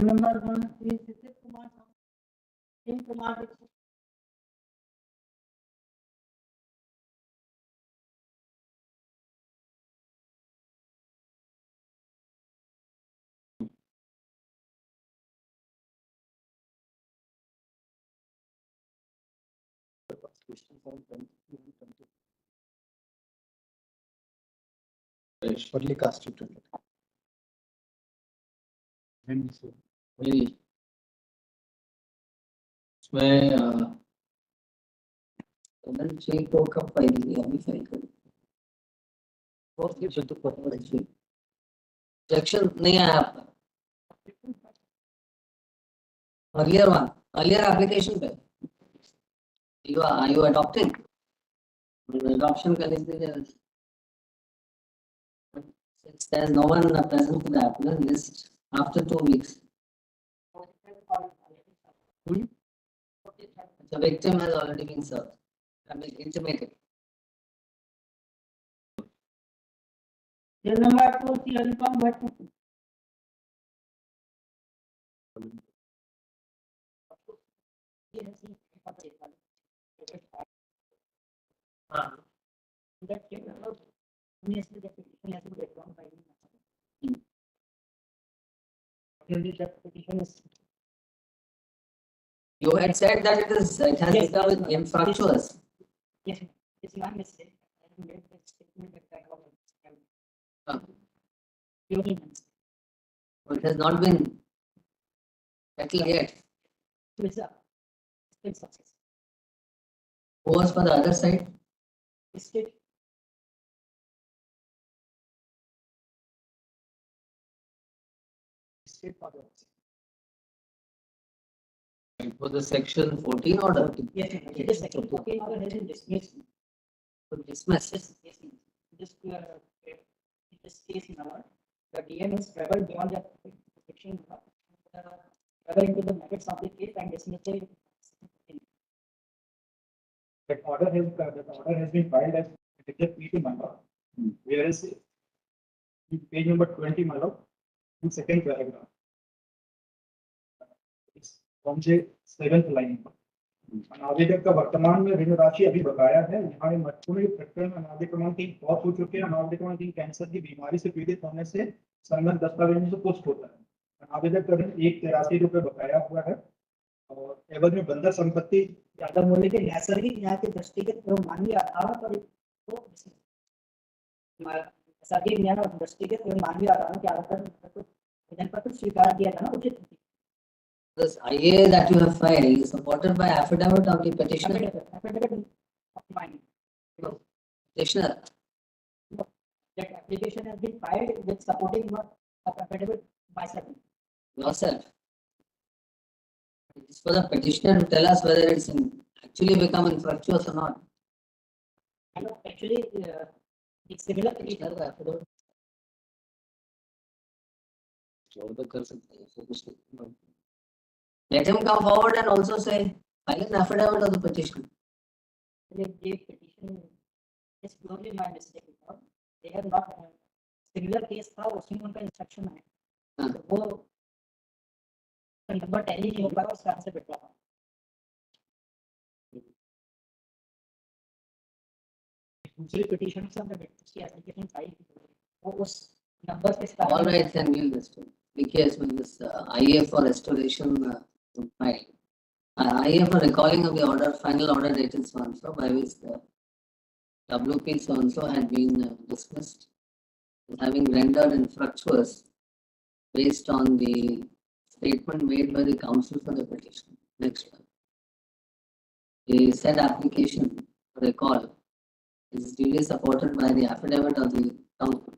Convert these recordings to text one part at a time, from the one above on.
Number 1 is Kumar. Kumar. Early constituted. वही इसमें को कब फाइल किया अभी फाइल कर सेक्शन नहीं आया आपका अर्लियर एप्लीकेशन पे you adopting adoption का लिख दीजिए since there is no one present for the applicant list after 2 weeks. The victim has already been served. I mean, intimated. Number 2 theory from what? You had said that it has become infructuous. Yes, it's my mistake. It has not been settled yet. Still success. Who was for the other side? State. It was the section 14 order. Yes, it is section 14 order has been dismissed. Dismissed. This case now, the DM has traveled beyond the section, travel into the merits of the case and dismissed it. That order has been filed as PT Mala, whereas in page number 20 Mala, in second paragraph, it's from the 7th line. अनादेश का वर्तमान में ऋण राशि अभी बकाया है। यहाँ महत्वपूर्ण प्रकरण अनादेश क्रमांक 3 बहुत हो चुके हैं। अनादेश क्रमांक 3 कैंसर की बीमारी से पीड़ित होने से संबंध दस्तावेजों से पुष्ट होता है। अनादेश का ऋण 183 रुपये बकाया हुआ है और एवज में बंधक संपत्ति ज्यादा मूल्य के नैसर्गिक न्याय के दृष्टिगत एवं मानवीय आधार पर नैसर्गिक न्याय और दृष्टिगत एवं मानवीय आधारों के आधार पर स्वीकार किया जाना उचित। This IA that you have filed is supported by affidavit of the petitioner. Affidavit of mine. Petitioner. That application has been filed with supporting affidavit myself. Yourself. It's for the petitioner to tell us whether it's actually become infructuous or not. Actually, it's similar petitioner affidavit. Let him come forward and also say, file an affidavit of the petitioner. The petition is purely my mistake. They have not similar case था उसमें उनका instruction है तो वो number tally नहीं हो पाया उस कारण से बैठा था। दूसरी पिटीशन से हमने उसकी एप्लीकेशन फाइल की वो उस नंबर के साथ। All right, then we'll just because with this IA for restoration file, IA for recalling of the order, final order dated so and so, by which the WP so and so had been dismissed, having rendered infructuous based on the statement made by the counsel for the petition. Next one. The said application recall is duly supported by the affidavit of the counsel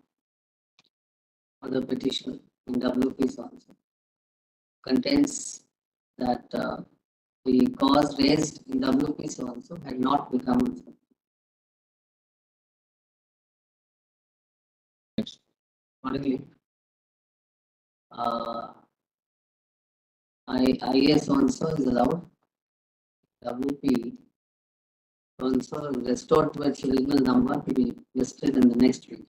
for the petitioner in WP so and so. Contains that the cause raised in WP so and so had not become infructuous. Accordingly, IS so and so is allowed. WP so and so restored to its original number to be listed in the next week.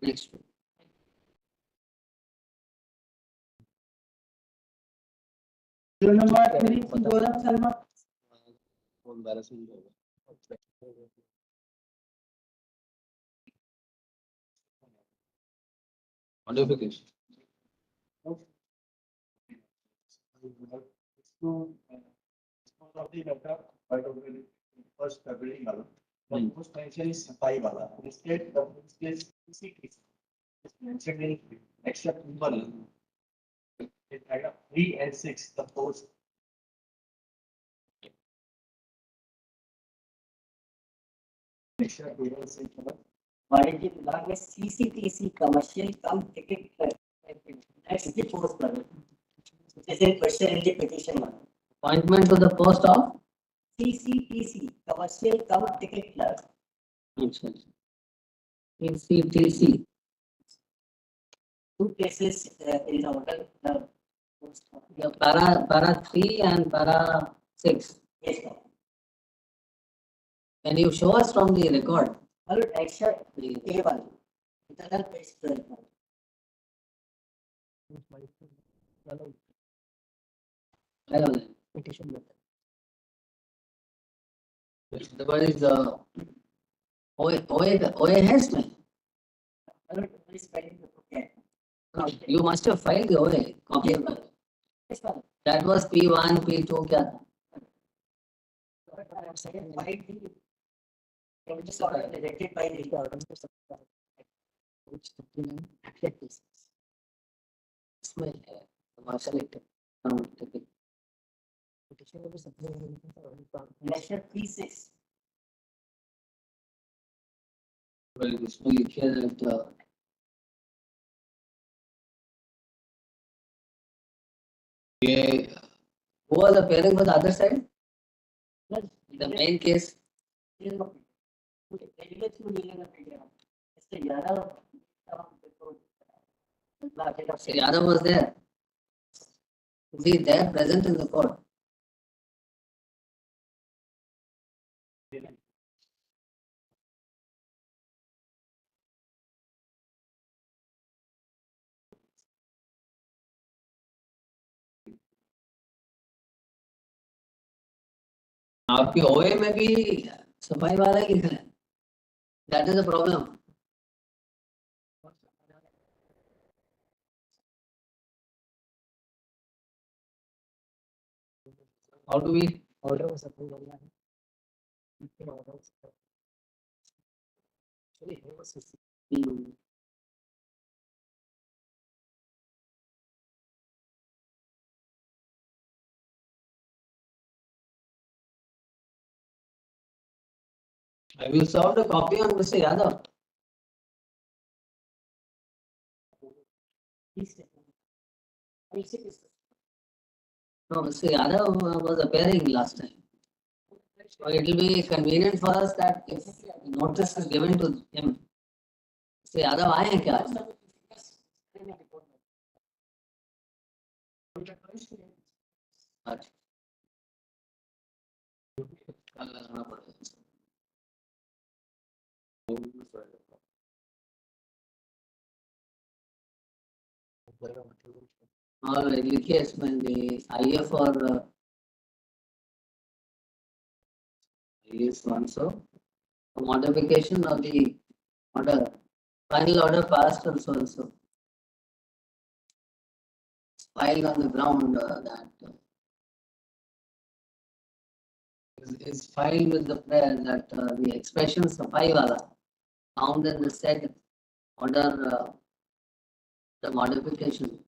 Next week. जो number 2000 में Modification. First February वाला, the most mention is सफाई वाला. Instead of this case, except one, it had a 3 and 6, the post. Except 3 and 6. वाणिज्य विभाग में CCTC commercial come ticket that's the post level. This is question in the petition one. Appointment to the post of CCTC commercial come ticket clerk. CCTC. Two cases in order. Yeah, para 3 and para 6. Yes, sir. Can you show us from the record? Hello, extra A1. Internal page 12. Hello. Petition. What is the OA has me? Hello, please find the book. You must have filed the OA copy. Yes, sir. That was P1, P2 क्या था? Second, why the this order rejected by the order which 59 acted cases. इसमें है commercial activity. Petition was National P6. Well, इसमें लिखा है that who was appearing for the other side? The main case. Yadav was there. Is he there present in the court? आपकी ओए में भी सफाई वाला ही लिखा है. That is the problem. How do we Order was approved. Actually, here was have you served a copy on Mr. Yadav? No, Mr. Yadav was appearing last time. So it will be convenient for us that if notice is given to him. Mr. Yadav आए हैं क्या आज? अच्छा. कल लगाना पड़ेगा. All right, लिखिए इसमें the IF or is also modification of the order, final order passed also filed on the ground that is filed with the prayer that the expression safai wala found in the said order, the modification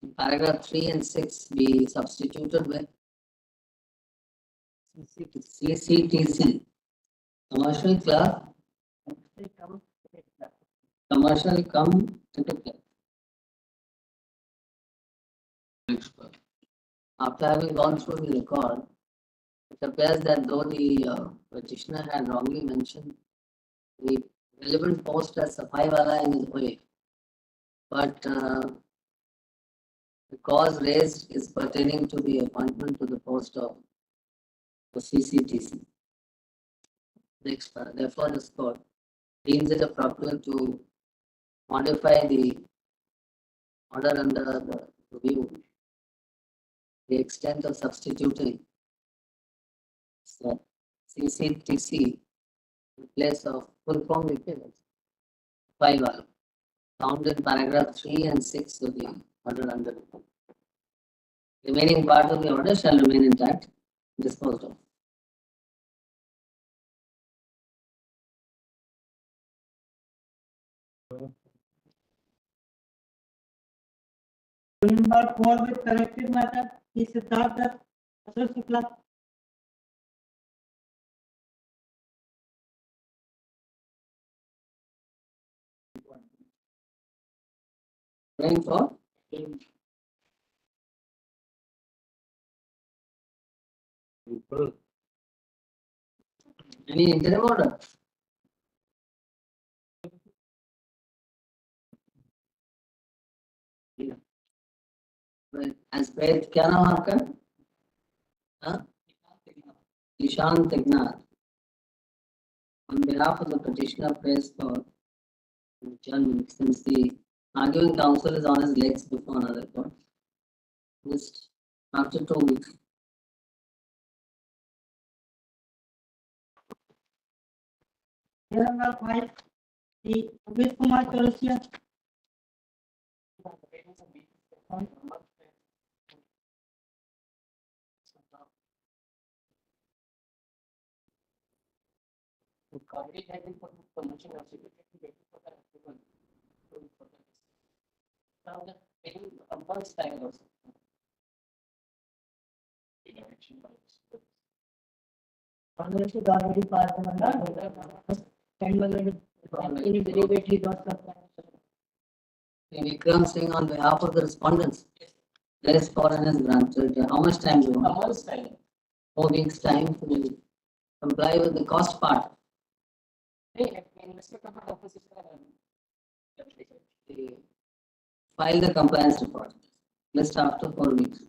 in paragraph 3 and 6 be substituted with CCTC, commercial clerk, commercial come ticket clerk. After having gone through the record, it appears that though the petitioner had wrongly mentioned the relevant post as safai wala in his way, but the cause raised is pertaining to the appointment to the post of the CCTC. Next, therefore, this court deems it appropriate to modify the order under the review the extent of substituting so CCTC in place of full form equivalence. Waiver, found in paragraph 3 and 6 of the order under. Remaining part of the order shall remain intact, disposed of. Number 4 with corrected matter is Siddhartha Shukla. Going for any interim order. As per क्या नाम आपका? हाँ? Ishan Tegnath. On behalf of the petitioner prays for adjournment since the arguing counsel is on his legs before another court. Just after 2 weeks. Number 5, the Amit Kumar Chaurasia. Vikram Singh on behalf of the respondents. There is for and is granted. How much time do you want? 4 weeks time to comply with the cost part. File the compliance report. List after 4 weeks.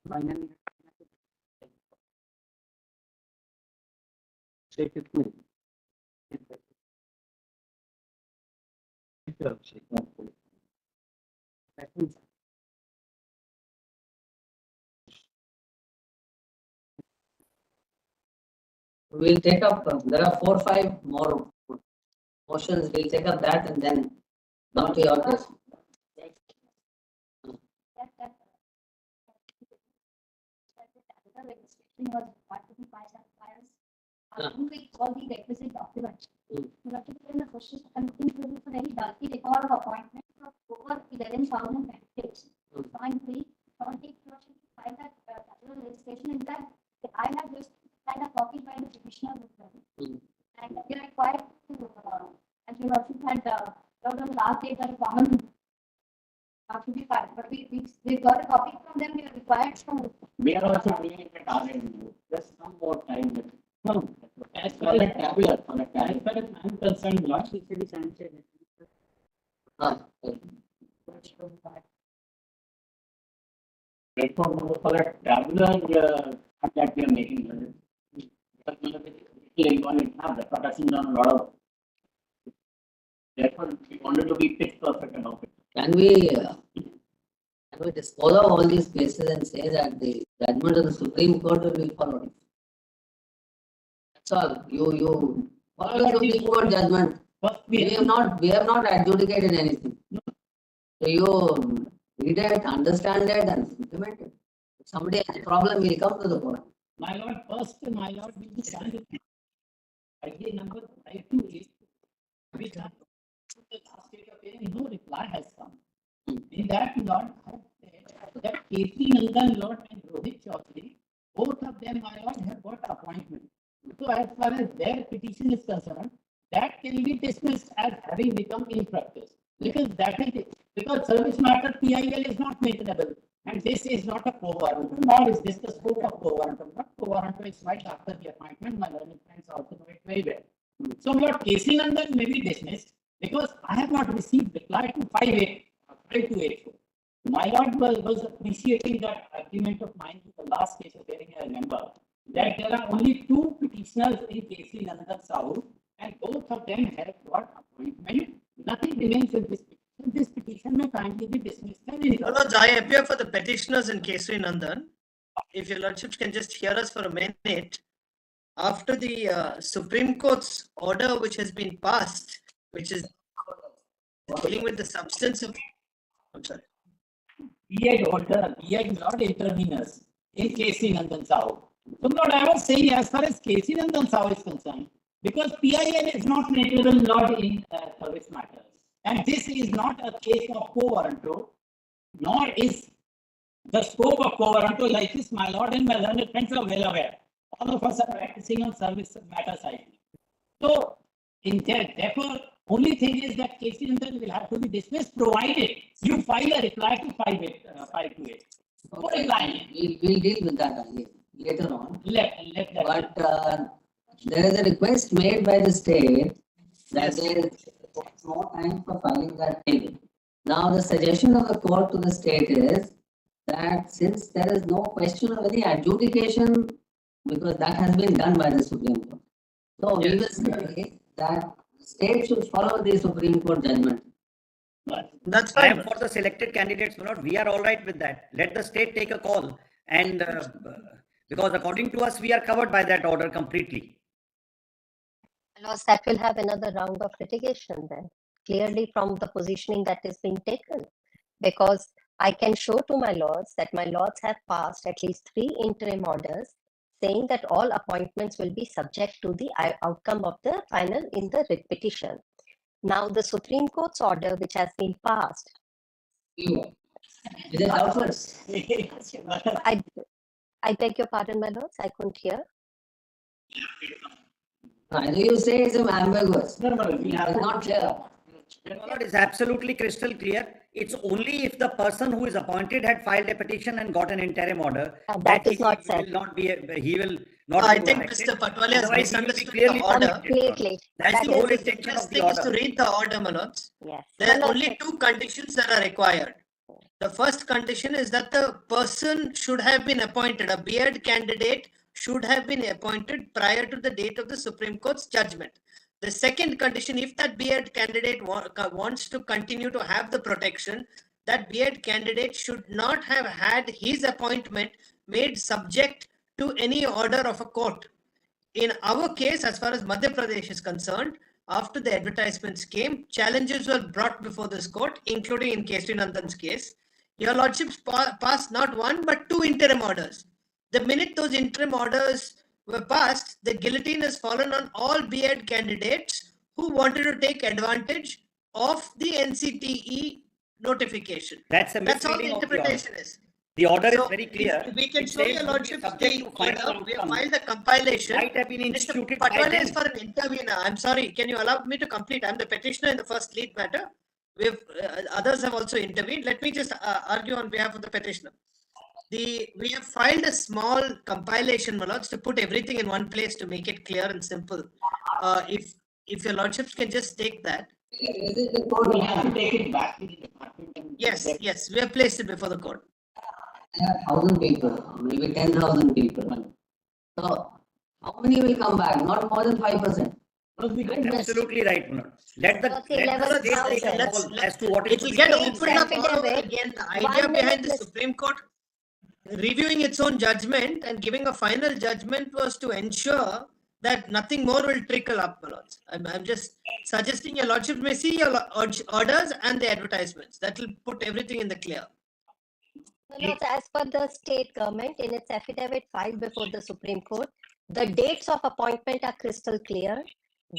Finally. We'll take up, there are 4 or 5 more motions, we'll take up that and then come to your case. Was part to be filed as files, with all the requisite documents. You have to put in the question, I'm looking for any bulky record of appointment of over 11,000 candidates. Point 3, don't take to file that capital registration. In fact, I have just kind of copied by the petitioner with them. And we are required to, and you also had the last date that common to be filed, but we got a copy from them, we are required to. We are also doing it at our end. Just some more time. No, as far as tabular, as far as I'm concerned, Lord, it should be sanctioned. Therefore, for a tabular that we are making, you want to have the protection on a lot of. Therefore, we wanted to be pitch perfect about it. Can we dispose of all these cases and say that the judgment of the Supreme Court will be followed? That's all. You follow the Supreme Court judgment. We have not adjudicated anything. So you read it, understand it, and implement it. If somebody has a problem, will come to the court. My Lord, first, my Lord, will be done. Idea number 528, which are the last date of hearing, no reply has come. In that, Lord, that K.P. Nandan, Lord, and Rohit Chaudhary, both of them, my Lord, have got appointment. So, as far as their petition is concerned, that can be dismissed as having become infructuous. Because that is it. Because service matter PIL is not maintainable. And this is not a quo warranto, nor is this the scope of quo warranto. But quo warranto is right after the appointment. My learned friends also know it very well. So, Lord, K.C. Nandan may be dismissed because I have not received reply to 5284. My Lord was appreciating that argument of mine in the last case of hearing, I remember, that there are only 2 petitioners in K.C. Nandan Sahu, and both of them have got appointment. Nothing remains in this petition. This petition may kindly be dismissed. Lords, I appear for the petitioners in K.C. Nandan. If your Lordships can just hear us for a minute. After the Supreme Court's order which has been passed, which is dealing with the substance of... I'm sorry. B.Ed order, B.Ed not interveners in K.C. Nandan Sahu. So, Lord, I was saying, as far as K.C. Nandan Sahu is concerned, because PIL is not material law in service matters, and this is not a case of quo warranto, nor is the scope of quo warranto like this. My Lord and my learned friends are well aware. All of us are practicing on service matter side. So, therefore, only thing is that K.C. Nandan will have to be dismissed, provided you file a reply to 528. Okay. We'll deal with that later on. Let that. But there is a request made by the state that there is no time for filing that table. Now, the suggestion of the court to the state is that since there is no question of any adjudication, because that has been done by the Supreme Court, so we will say that the state should follow the Supreme Court judgment. That's fine. For the selected candidates, we are all right with that. Let the state take a call. And because according to us, we are covered by that order completely. Lords, that will have another round of litigation then, clearly from the positioning that is being taken. Because I can show to my lords that my lords have passed at least 3 interim orders saying that all appointments will be subject to the outcome of the final in the writ petition. Now, the Supreme Court's order, which has been passed. Is it doubtless? I beg your pardon, my lords, I couldn't hear. Either you say it's ambiguous. No, we have It's not clear. It is absolutely crystal clear. It's only if the person who is appointed had filed a petition and got an interim order That is not said. He will not. I think Mr. Patwale has misunderstood the order. Completely. That's the That whole is- intention of First the thing is to order. read the order, my lords. Yes. There My are lords, only 2 conditions that are required. The first condition is that the person should have been appointed, a beard candidate should have been appointed prior to the date of the Supreme Court's judgment. The second condition, if that beard candidate wants to continue to have the protection, that beard candidate should not have had his appointment made subject to any order of a court. In our case, as far as Madhya Pradesh is concerned, after the advertisements came, challenges were brought before this court, including in Kesri Nandan's case. Your lordships passed not one but two interim orders. The minute those interim orders were passed, the guillotine has fallen on all beard candidates who wanted to take advantage of the NCTE notification. That's a That's all the misreading of interpretation is. The order So, is very clear. We can It show says your lordship subject the to final order. We have outcome. filed the compilation. Might have been Mr. instituted by Patwale them. is for an intervener. I'm sorry. Can you allow me to complete? I'm the petitioner in the first lead matter. Others have also intervened. Let me just argue on behalf of the petitioner. We have filed a small compilation, my lords, to put everything in one place to make it clear and simple. If your lordships can just take that. Is it the court? We have to take it back to the department. Yes, we have placed it before the court. There are 1,000 people, maybe 10,000 people. So how many will come back? Not more than 5%. Absolutely right, Manoj. Let the Okay, let the state take a let's- call as to what is It will to be get done. opened up all over Affidavit. again. The 1 idea behind minute, the let's- Supreme Court reviewing its own judgment and giving a final judgment was to ensure that nothing more will trickle up, my lords. I'm just suggesting your lordship may see your orders and the advertisements. That will put everything in the clear. As per the state government in its affidavit filed before the Supreme Court, the dates of appointment are crystal clear.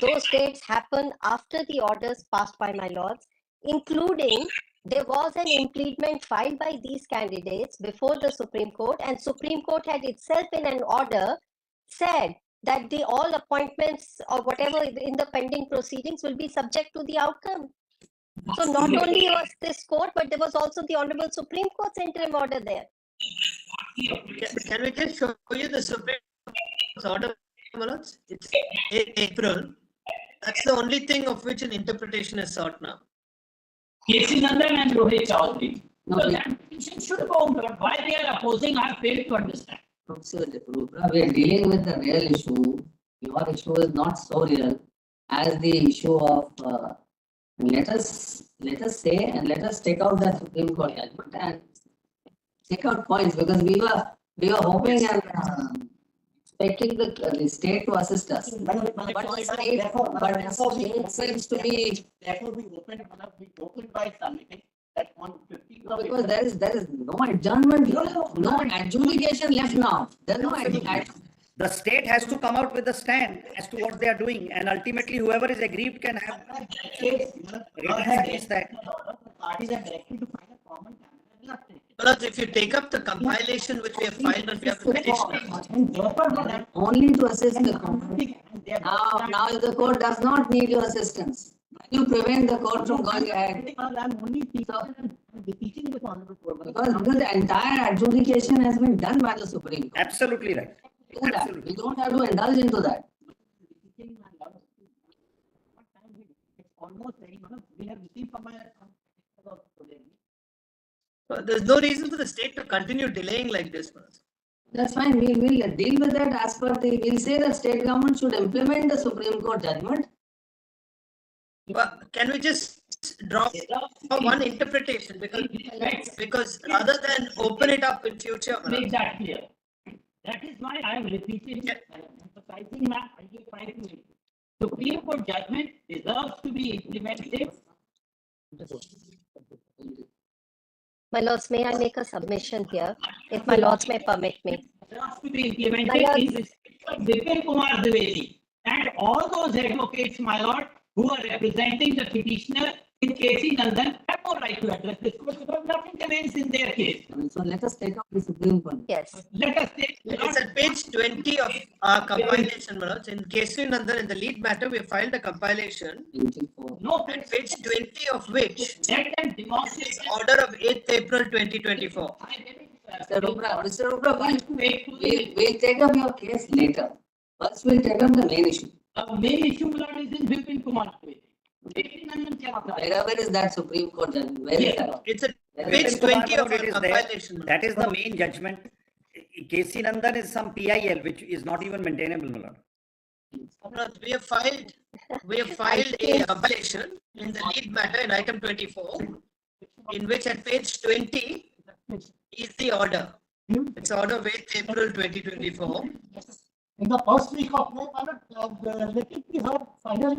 Those dates happen after the orders passed by my lords, including there was an impleadment filed by these candidates before the Supreme Court, and Supreme Court had itself in an order said that the all appointments or whatever in the pending proceedings will be subject to the outcome. So not only was this court, but there was also the Honorable Supreme Court's interim order there. Can we just show you the Supreme Court's order, my lords? It's April. That's the only thing of which an interpretation is sought now. Kesri Nandan and Rohit Chaudhary. No, So we- that petition should go on, but why they are opposing, I fail to understand. We are dealing with the real issue. Your issue is not so real as the issue of let us say and let us take out the Supreme Court judgment and take out points, because we were hoping and expecting the state to assist us. But the state seems to be, Therefore, we opened by submitting that on 15th of because there is no adjournment, no adjudication left now. There's no adjudication. The state has to come out with a stand as to what they are doing, and ultimately whoever is aggrieved can have that. Parties are directed to find a common ground. But if you take up the compilation which we have filed on behalf of the petitioner, Only to assist the court. Now if the court does not need your assistance, you prevent the court from going ahead. Because the entire adjudication has been done by the Supreme Court. Absolutely right. Do that. We don't have to indulge into that. We have received from there's no reason for the state to continue delaying like this. That's fine. We will deal with that as per we'll say the state government should implement the Supreme Court judgment. But can we just draw one interpretation, because rather than open it up in future, make that clear. That is why I am repeating, emphasizing my Supreme Court judgment deserves to be implemented. My lords, may I make a submission here, if my lords may permit me? Deserves to be implemented in respect of Vipin Kumar Dwivedi and all those advocates, my lord, who are representing the petitioner in Kesri Nandan have no right to address this court because nothing remains in their case. So let us take up the Supreme Court. Yes. Let us take. it's at page 20 of our compilation, Manoj. In Kesri Nandan, in the lead matter, we filed a compilation, No, at page 20 of which let them demonstrate. is order of 8th April 2024. Mr. Rupra, Wait, we'll take up your case later. First, we'll take up the main issue. main issue is in Vipin Kumar Dwivedi. Wherever is that Supreme Court judgment? Where is that? It's a Page page 20 of our it is there. compilation. That is the main judgment. KC Nandan is some PIL which is not even maintainable, my lord. We have filed a compilation in the lead matter in item 24, in which at page 20 is the order. It's order with April 2024. In the first week of May, let it be heard finally,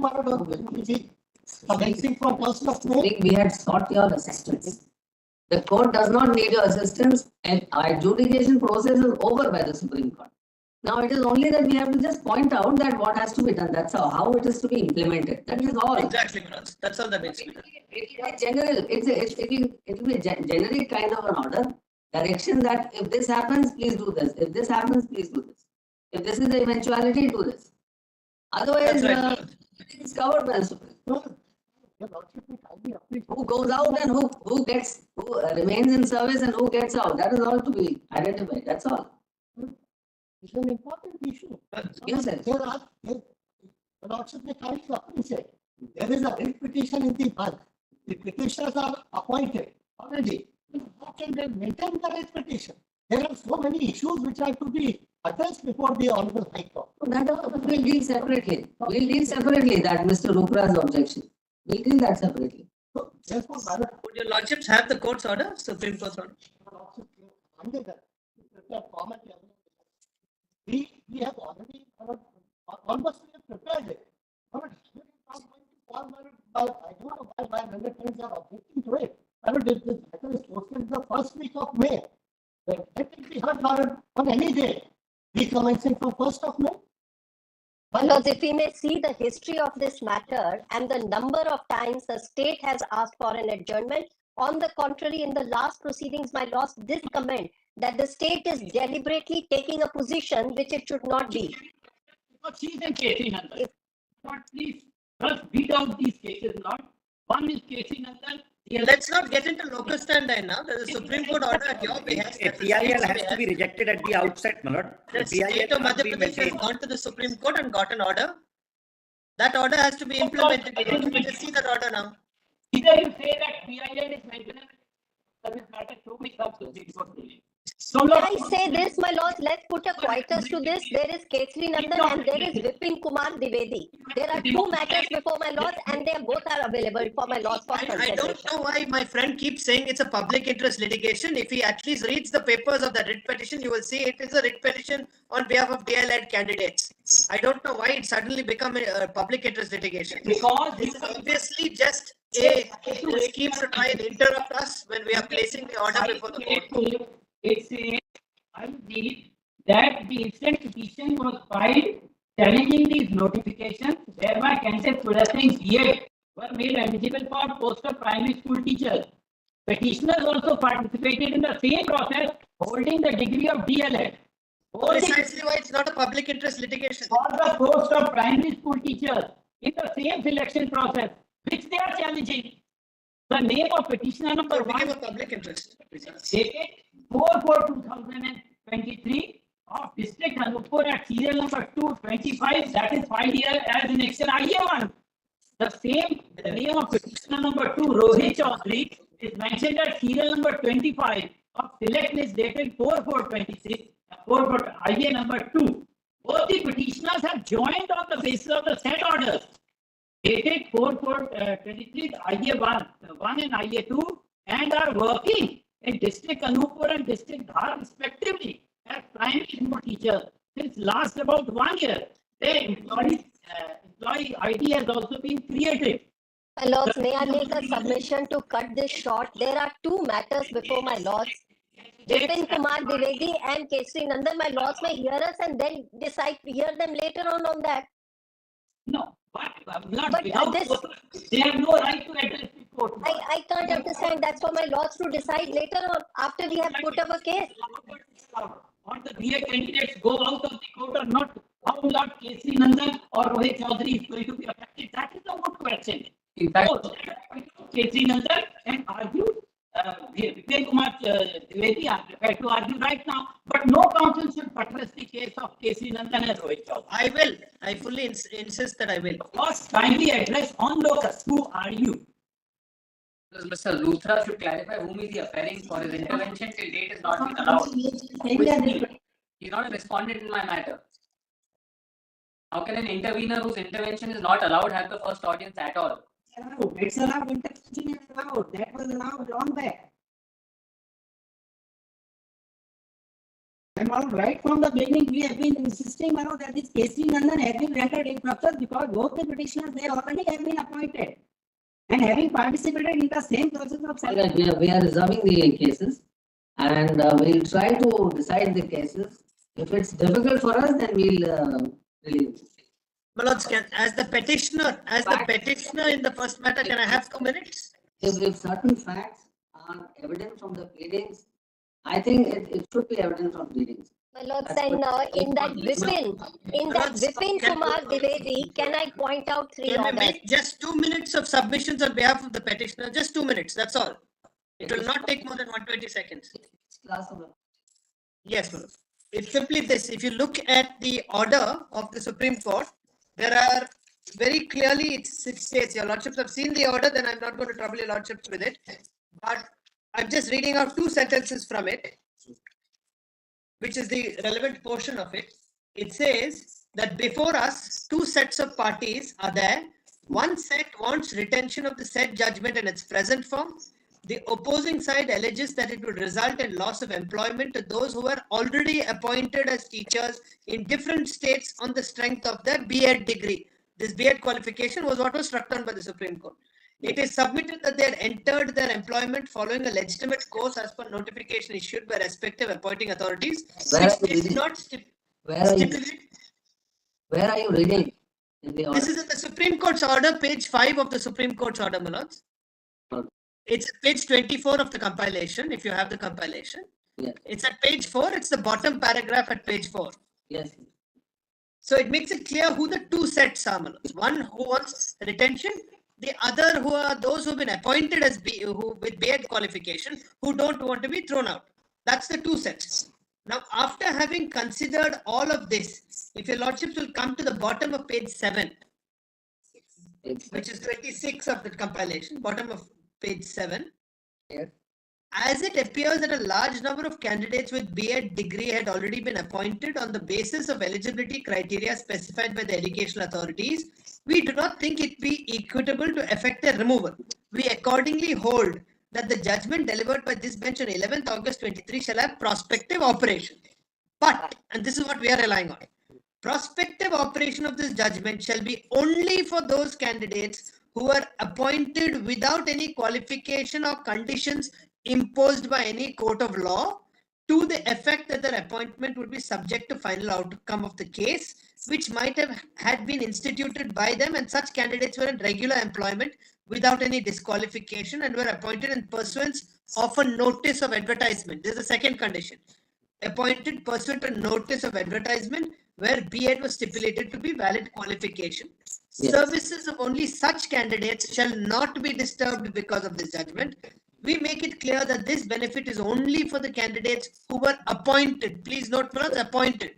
commencing from 1st of May. We had sought your assistance. The court does not need your assistance, and our adjudication process is over by the Supreme Court. Now it is only that we have to just point out that what has to be done. That's how it is to be implemented. That is all. Exactly, Manoj. That's all that needs to be done. It will be generic kind of an order, direction that if this happens, please do this. If this happens, please do this. If this is the eventuality, do this. Otherwise, it is covered by the Supreme Court. Who goes out and who remains in service and who gets out. That is all to be identified. That's all. It's an important issue. Yes, sir. There is a writ petition in the bulk. The petitioners are appointed already. How can they maintain the writ petition? There are so many issues which have to be addressed before the Honorable High Court. That we'll deal separately. We'll deal separately that Mr. Rupra's objection. We'll deal that separately. So, therefore, Would your lordships have the court's order, Supreme Court's order? we have already almost prepared it. I don't know why my relatives are objecting to it. This matter is posted the first week of May. Let it be heard on any day, recommencing from 1st of May. My lords, if we may see the history of this matter and the number of times the state has asked for an adjournment, on the contrary, in the last proceedings, my lords, this comment that the state is deliberately taking a position which it should not be. Please first beat out these cases, Lord. One is KC Nandan. Let's not get into locus standi now. There's a Supreme Court order at your behest. A PIL has to be rejected at the outset, my lord. The state of Madhya Pradesh has gone to the Supreme Court and got an order. That order has to be implemented. Let me just see that order now. Either you say that PIL is maintenance, service matter, show me some Supreme Court ruling. So, Can I say this, my lords? Let's put a quietus to this. There is Kesri Nandan and there is Vipin Kumar Dwivedi. There are two matters before my lords and they both are available for my lords for I consideration. don't know why my friend keeps saying it's a public interest litigation. If he at least reads the papers of the writ petition, you will see it is a writ petition on behalf of DL-led candidates. I don't know why it suddenly become a public interest litigation. because This is obviously just a scheme to try and interrupt us when we are placing the order before the court. it says, I believe that the instant petition was filed challenging these notifications, thereby candidates possessing B.Ed were made eligible for post of primary school teachers. Petitioners also participated in the same process, holding the degree of DL.Ed. Precisely why it's not a public interest litigation. For the post of primary school teachers in the same selection process, which they are challenging. The name of petitioner number It became a 1 public interest. dated 4/4/2023 of District Anupur at serial number 225, that is filed here as in Action IA1. The name of petitioner number 2, Rohit Chaudhary, is mentioned at serial number 25 of select list dated 4/4/26, 4/4 IA number 2. Both the petitioners have joined on the basis of the said orders dated 4/4/23 IA1 and IA2 and are working in District Anupur and District Dhar respectively as primary school teachers since last about 1 year. The employee ID has also been created. My lords, may I make a submission to cut this short? There are two matters before my lords. Vipin Kumar Dwivedi and Kesri Nandan, my lords may hear us and then decide to hear them later on that. No, but not But without this- court. They have no right to address the court. I can't understand. That's for my lords to decide later on after we have put up a case. Or the BA candidates go out of the court or not? How Lord Kesri Nandan or Rohit Chaudhary is going to be affected? That is the good question. In fact, Kesri Nandan and argued Vijay Kumar Dwivedi are prepared to argue right now, but no counsel should buttress the case of K.C. Nandan and Rohit Chaudhary. I will. I fully insist that I will. First, kindly address on locus. Who are you? Mr. Luthra should clarify whom is he appearing for. His intervention till date is not been allowed. He is not a respondent in my matter. How can an intervener whose intervention is not allowed have the first audience at all? It's allowed, intervention is allowed. That was allowed long back. And all right from the beginning, we have been insisting that this K.C. Nandan has been rendered infructuous because both the petitioners they already have been appointed and having participated in the same process of Alright, we are resolving the cases and we'll try to decide the cases. If it's difficult for us, then we'll release. My lords, as the petitioner in the first matter, can I have 2 minutes? If certain facts are evident from the pleadings, I think it should be evident from pleadings. My lords, and in that Vipin Kumar Dwivedi, can I point out 3 Can we orders? make just 2 minutes of submissions on behalf of the petitioner? Just 2 minutes, that's all. It will not take more than 120 seconds. Yes, my lord. It's simply this. If you look at the order of the Supreme Court, there are very clearly, it states, your lordships have seen the order, then I'm not going to trouble your lordships with it. But I'm just reading out 2 sentences from it, which is the relevant portion of it. It says that before us, 2 sets of parties are there. One set wants retention of the said judgment in its present form. The opposing side alleges that it would result in loss of employment to those who were already appointed as teachers in different states on the strength of their B.Ed degree. This B.Ed qualification was what was struck down by the Supreme Court. It is submitted that they had entered their employment following a legitimate course as per notification issued by respective appointing authorities. Where are you reading? In the order? This is in the Supreme Court's order, page 5 of the Supreme Court's order, my lords. Okay. It's page 24 of the compilation, if you have the compilation. Yes. It's at page 4. It's the bottom paragraph at page 4. Yes. So it makes it clear who the 2 sets are, my lords. One who wants retention, the other who are those who've been appointed as with B.Ed qualification who don't want to be thrown out. That's the 2 sets. Now, after having considered all of this, if your lordships will come to the bottom of page 7, which is 26 of the compilation, bottom of page 7. Yes. As it appears that a large number of candidates with B.Ed degree had already been appointed on the basis of eligibility criteria specified by the educational authorities, we do not think it be equitable to effect their removal. We accordingly hold that the judgment delivered by this bench on 11th August 23 shall have prospective operation. But, and this is what we are relying on, prospective operation of this judgment shall be only for those candidates who are appointed without any qualification or conditions imposed by any court of law to the effect that their appointment would be subject to final outcome of the case, which might have had been instituted by them, and such candidates were in regular employment without any disqualification and were appointed in pursuance of a notice of advertisement. This is the second condition. Appointed pursuant to notice of advertisement where B.Ed was stipulated to be valid qualification. Yes. Services of only such candidates shall not be disturbed because of this judgment. We make it clear that this benefit is only for the candidates who were appointed. Please note, appointed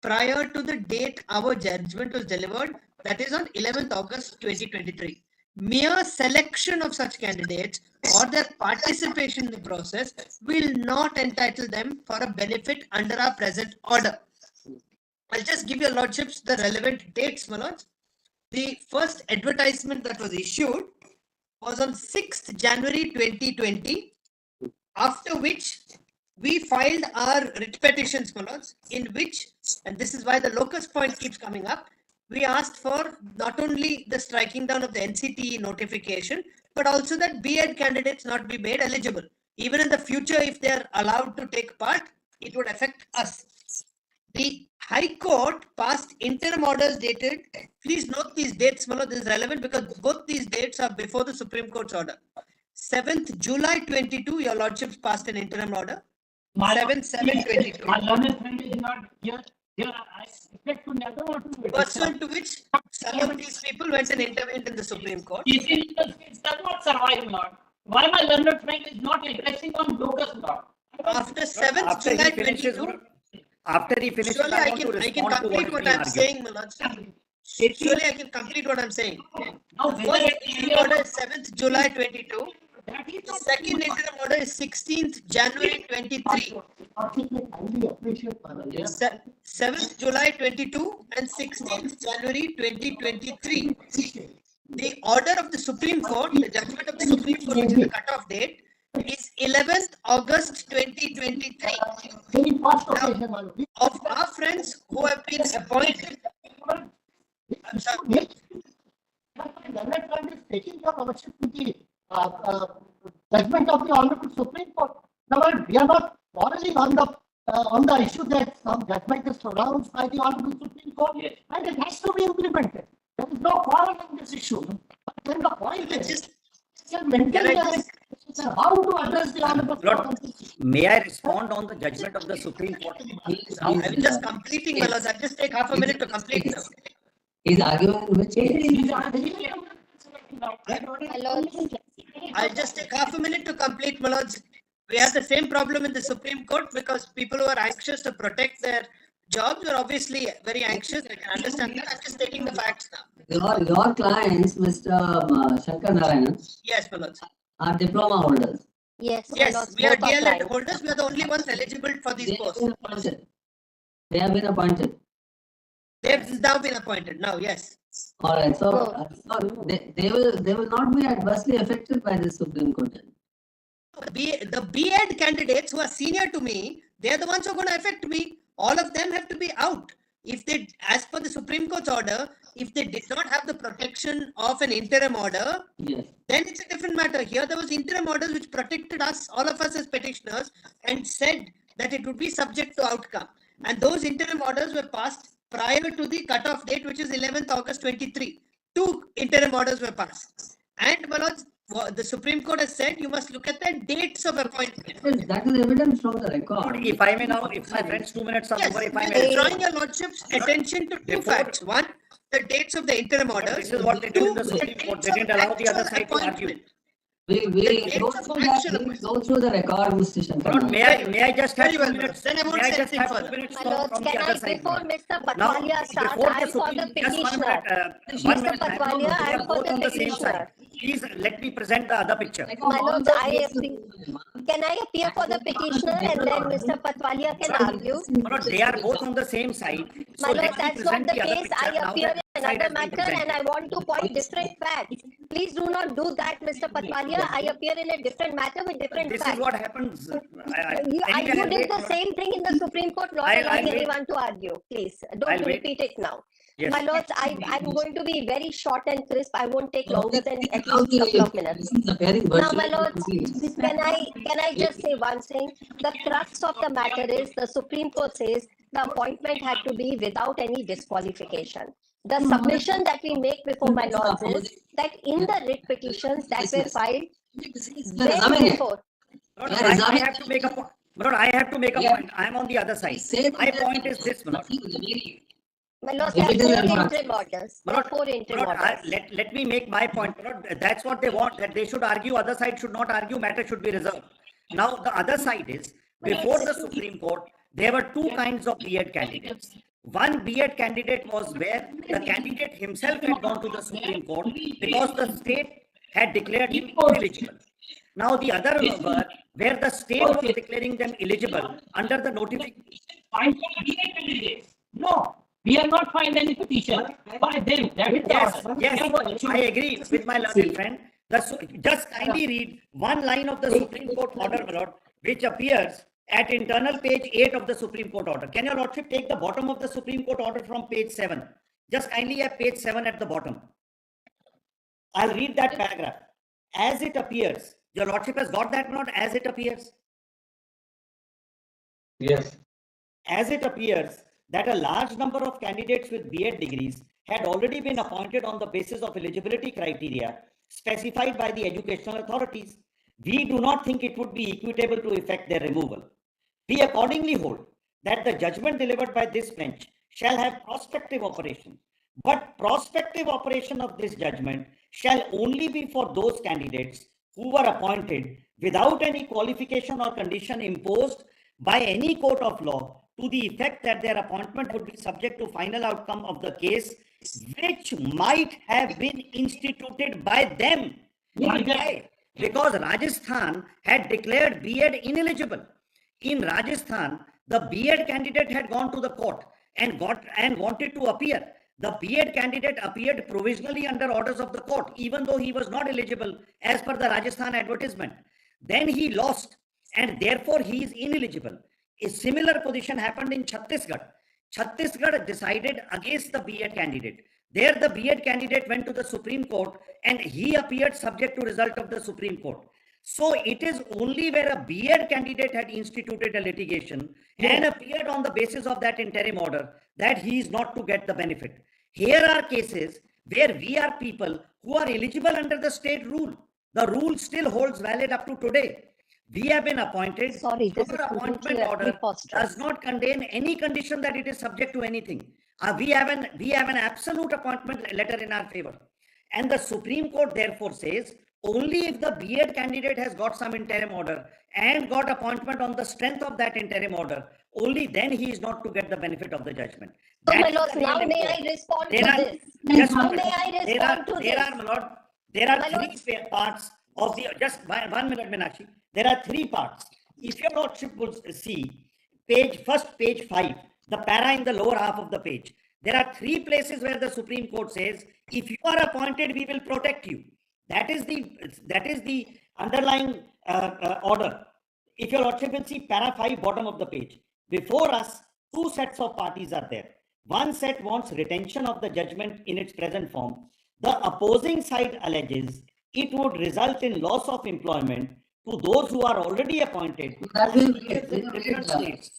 prior to the date our judgment was delivered, that is on 11th August 2023. Mere selection of such candidates or their participation in the process will not entitle them for a benefit under our present order. I'll just give your lordships the relevant dates, my lords. The first advertisement that was issued was on 6th January 2020, after which we filed our writ petitions, my lords, in which, and this is why the locus point keeps coming up, we asked for not only the striking down of the NCTE notification, but also that B.Ed candidates not be made eligible. Even in the future, if they are allowed to take part, it would affect us. The High Court passed interim orders dated, please note these dates, my lord, this is relevant because both these dates are before the Supreme Court's order. 7th July 22, your lordships passed an interim order. 7/7/22. My learned friend is not here. I expect to never want to. Pursuant to which some of these people went and intervened in the Supreme Court. This does not survive, Lord. Why my learned friend is not addressing on locus law? After 7th After July he finishes, 22, after he finishes, surely I I want to can respond to complete what what is I'm being saying, argued. Malad. Surely I can complete what I'm saying. Now, The whether first interim order is 7th July 22. that is The second interim order is 16th January 23. 7th July 22 and 16th January 2023. The order of the Supreme Court, the judgment of the Supreme Court, which is the cutoff date, is 11th August 2023. Now, of our friends who have been appointed, I'm sorry, taking your ownership to the judgment of the Honorable Supreme Court. Now, we are not quarreling on the issue that some judgment is pronounced by the Honorable Supreme Court, and it has to be implemented. There is no quarrel on this issue. But then the point is, maintain how to address the Honorable Court. May I respond on the judgment of the Supreme Court? I'm just completing, Malad. I'll just take half a minute to complete now. He's arguing which I'll just take half a minute to complete, Malad. We have the same problem in the Supreme Court because people who are anxious to protect their jobs are obviously very anxious. I can understand that. I'm just taking the facts now. Your clients, Mr. Shankar Narayanan, Yes, Malad. are diploma holders. Yes, my Yes, lords, we are both are DLED right. holders. We are the only ones eligible for these posts. They have been appointed. They've now been appointed. Now, yes. All right, so they will not be adversely affected by the Supreme Court. The B.Ed candidates who are senior to me, they are the ones who are going to affect me. All of them have to be out. If they, as per the Supreme Court's order, if they did not have the protection of an interim order, Yes. then it's a different matter. Here there was interim orders which protected us, all of us as petitioners, and said that it would be subject to outcome. And those interim orders were passed prior to the cutoff date, which is 11th August 23. 2 interim orders were passed. And Manoj, the Supreme Court has said you must look at the dates of appointment. That is evident from the record. If I may now, if my friends 2 minutes are Yes, over, if I we may. are drawing your lordship's attention to 2 facts. 1, the dates of the interim orders. This is what they did in the 2, Supreme Court. They dates didn't of allow the other actual side to argue. appointment. We go through the record, Mr. Shankar. Lord, may I just have Very 2 well, minutes? then I won't May I say just anything have 2 further. minutes My from lords, the can other I, side? before Mr. Now, Patwalia starts, before I the am for the Supreme, just 1 minute, petitioner. 1 Mr. minute. Patwalia, I am for both the on the same side. petitioner. Please let me present the other picture. My lords, can I appear for the petitioner and then Mr. Patwalia can argue? Lord, they are both on the same side. So My let lords, me that's not present the the other case. picture. I Now appear that in side another has been matter presented. and I want to point different facts. Please do not do that, Mr. Patwalia. I appear in a different matter with different This is facts. what happens. You Anyway, did the same thing in the Supreme Court, not I'll allowing wait. anyone to argue. Please, I'll don't wait. repeat it now. Yes. My lords, I'm going to be very short and crisp. I won't take longer than at least a couple of minutes. Now, my lords, can I just say one thing? The crux of the matter is the Supreme Court says the appointment had to be without any disqualification. The submission that we make before my lords is that in the writ petitions that were filed way before. Lord, I have to make a point. Lord, I have to make a point. I am on the other side. My point is this, Lord. My lords, there are 4 interim orders. There are 4 interim Lord, orders. let me make my point. Lord, that's what they want, that they should argue, other side should not argue, matter should be reserved. Now, the other side is, before the Supreme Court, there were 2 kinds of B.Ed candidates. One B.Ed candidate was where the candidate himself had gone to the Supreme Court because the state had declared him ineligible. Now, the other were where the state was declaring them eligible under the notification. No, we have not filed any petition by them. That is the Yes, order. I agree with my learned friend. Just kindly read one line of the Supreme Court order, my lord, which appears at internal page 8 of the Supreme Court order. Can your lordship take the bottom of the Supreme Court order from page 7? Just kindly have page 7 at the bottom. I'll read that paragraph. As it appears, your lordship has got that, not as it appears. Yes. As it appears that a large number of candidates with B.Ed degrees had already been appointed on the basis of eligibility criteria specified by the educational authorities, we do not think it would be equitable to effect their removal. We accordingly hold that the judgment delivered by this bench shall have prospective operation, but prospective operation of this judgment shall only be for those candidates who were appointed without any qualification or condition imposed by any court of law to the effect that their appointment would be subject to final outcome of the case, which might have been instituted by them. Why? Because Rajasthan had declared B.Ed ineligible. In Rajasthan, the B.Ed candidate had gone to the court and wanted to appear. The B.Ed candidate appeared provisionally under orders of the court, even though he was not eligible as per the Rajasthan advertisement. Then he lost, and therefore he is ineligible. A similar position happened in Chhattisgarh. Chhattisgarh decided against the B.Ed candidate. There the B.Ed candidate went to the Supreme Court and he appeared subject to result of the Supreme Court. So it is only where a B.Ed candidate had instituted a litigation and appeared on the basis of that interim order that he is not to get the benefit. Here are cases where we are people who are eligible under the state rule. The rule still holds valid up to today. We have been appointed. Sorry, this is Our appointment completely order preposterous. does not contain any condition that it is subject to anything. We have an absolute appointment letter in our favor. And the Supreme Court therefore says only if the B.Ed candidate has got some interim order and got appointment on the strength of that interim order, only then he is not to get the benefit of the judgment. So, my That's lords, the now real may I import. respond There to are- this? Just Now one may minute. I There respond to are, this? my lord, there are My three lords. parts of the, just 1 minute, Meenakshi. There are three parts. If your lordship will see page 5, the para in the lower half of the page, there are three places where the Supreme Court says, if you are appointed, we will protect you. That is the underlying order. If your lordship will see para 5, bottom of the page, before us, two sets of parties are there. One set wants retention of the judgment in its present form. The opposing side alleges it would result in loss of employment to those who are already appointed. That will be in different states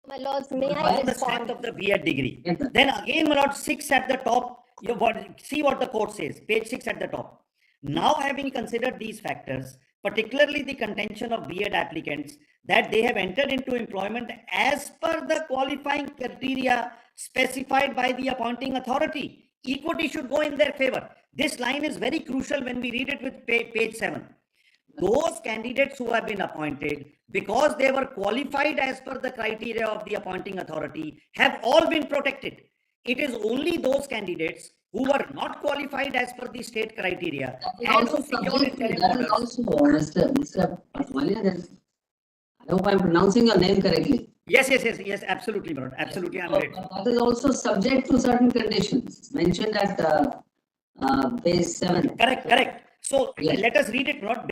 My lords, may I by the strength respond? of the B.Ed degree. Yes, sir. Then again, my lord, 6 at the top, see what the court says, page 6 at the top. Now, having considered these factors, particularly the contention of B.Ed applicants that they have entered into employment as per the qualifying criteria specified by the appointing authority, equity should go in their favor. This line is very crucial when we read it with page 7. Those candidates who have been appointed because they were qualified as per the criteria of the appointing authority have all been protected. It is only those candidates who were not qualified as per the state criteria That and is who also secured subject to, interim that is orders. also, Mr. Patwalia, I hope I'm pronouncing your name correctly. Yes, absolutely, my lord. Absolutely, I'm So, right. that is also subject to certain conditions mentioned at page 7. Correct. So Yes. let us read it, my lord,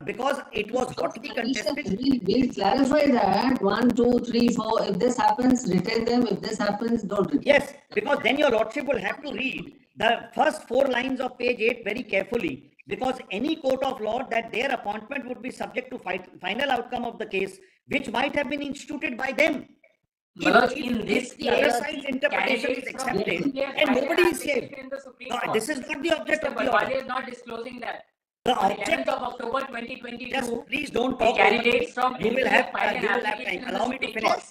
because it was hotly contested. We'll clarify that 1, 2, 3, 4. If this happens, retain them. If this happens, don't retain. Yes, because then your lordship will have to read the first 4 lines of page 8 very carefully, because any court of law that their appointment would be subject to final outcome of the case, which might have been instituted by them. Manoj, in this the other case, side's interpretation is candidates from accepted this and nobody is application saved. in the Supreme No, Court. this is not the object Mr. of the Patwalia order. is not disclosing that. The On the object 11th of October 2022, Just please don't the talk. candidates from You will have filed an you will have application time. in the Allow me to Supreme finish. Court.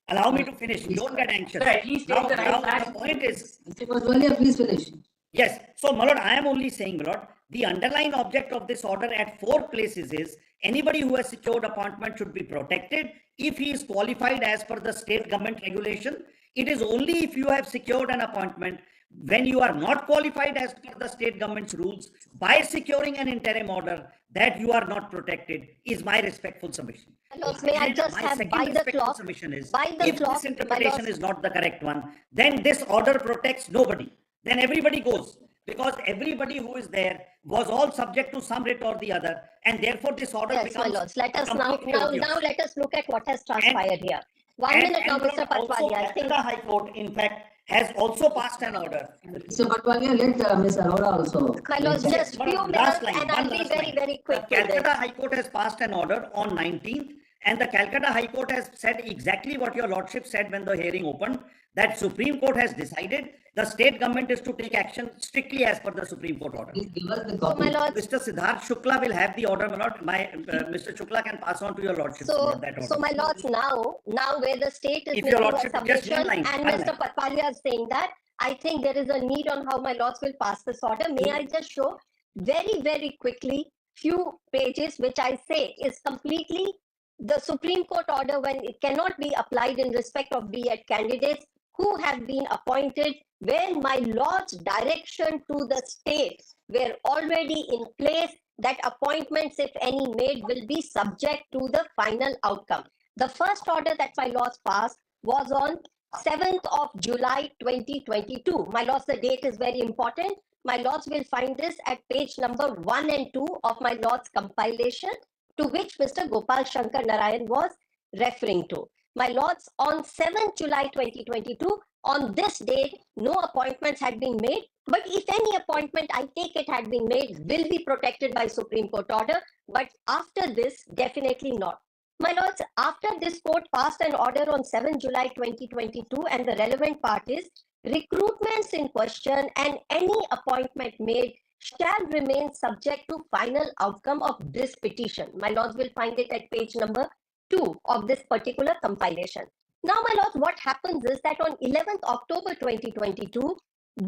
Allow me to finish. Don't get anxious. So at least take Now, the right now back. the point is, Mr. Patwalia, please finish. yes. So, my lord, I am only saying, my lord, the underlying object of this order at 4 places is anybody who has secured appointment should be protected if he is qualified as per the state government regulation. It is only if you have secured an appointment when you are not qualified as per the state government's rules by securing an interim order that you are not protected, is my respectful submission. My lords, may I And just my have second by the respectful clock? submission is, By the if clock, this my interpretation lords. is not the correct one, then this order protects nobody. Then everybody goes, because everybody who is there was all subject to some writ or the other, and therefore this order Yes, my becomes lords, let us now completely obvious. let us look at what has transpired here. 1 And- minute now, and Mr. also Patwalia. I think Calcutta High Court, in fact, has also passed an order. Mr. Patwalia, let Ms. Arora also. my lords, just One few last minutes line, and one I'll be last very, line. very quick The with Calcutta this. High Court has passed an order on 19th, and the Calcutta High Court has said exactly what your lordship said when the hearing opened, that Supreme Court has decided the state government is to take action strictly as per the Supreme Court order. Please give us the So, copy. my lords, Mr. Siddharth Shukla will have the order, my lord. Mr. Shukla can pass on to your lordship. so, that order. so my lords, now where the state is If your making a lordship, just one submission line, and one Mr. Patwalia is saying that, I think there is a need on how my lords will pass this order. May I just show very, very quickly few pages which I say is completely the Supreme Court order when it cannot be applied in respect of B.Ed candidates who have been appointed when my Lord's direction to the state were already in place, that appointments, if any made, will be subject to the final outcome. The first order that my Lords passed was on 7th of July 2022. My Lords, the date is very important. My Lords will find this at page number 1 and 2 of my Lord's compilation, to which Mr. Gopal Shankar Narayan was referring to. My Lords, on 7th July 2022, on this date, no appointments had been made, but if any appointment, I take it, had been made, will be protected by Supreme Court order, but after this, definitely not. My Lords, after this court passed an order on 7 July 2022, and the relevant parties, recruitments in question and any appointment made shall remain subject to final outcome of this petition. My Lords will find it at page number 2 of this particular compilation. Now, my Lords, what happens is that on 11th October 2022,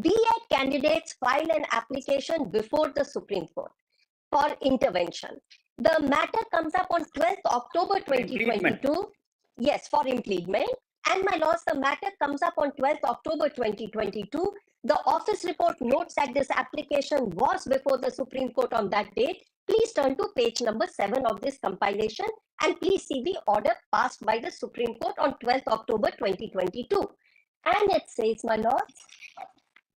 B.Ed candidates file an application before the Supreme Court for intervention. The matter comes up on 12th October 2022. Yes, for impleadment. And my Lords, the matter comes up on 12th October 2022. The office report notes that this application was before the Supreme Court on that date. Please turn to page number 7 of this compilation and please see the order passed by the Supreme Court on 12th October 2022. And it says, my Lords,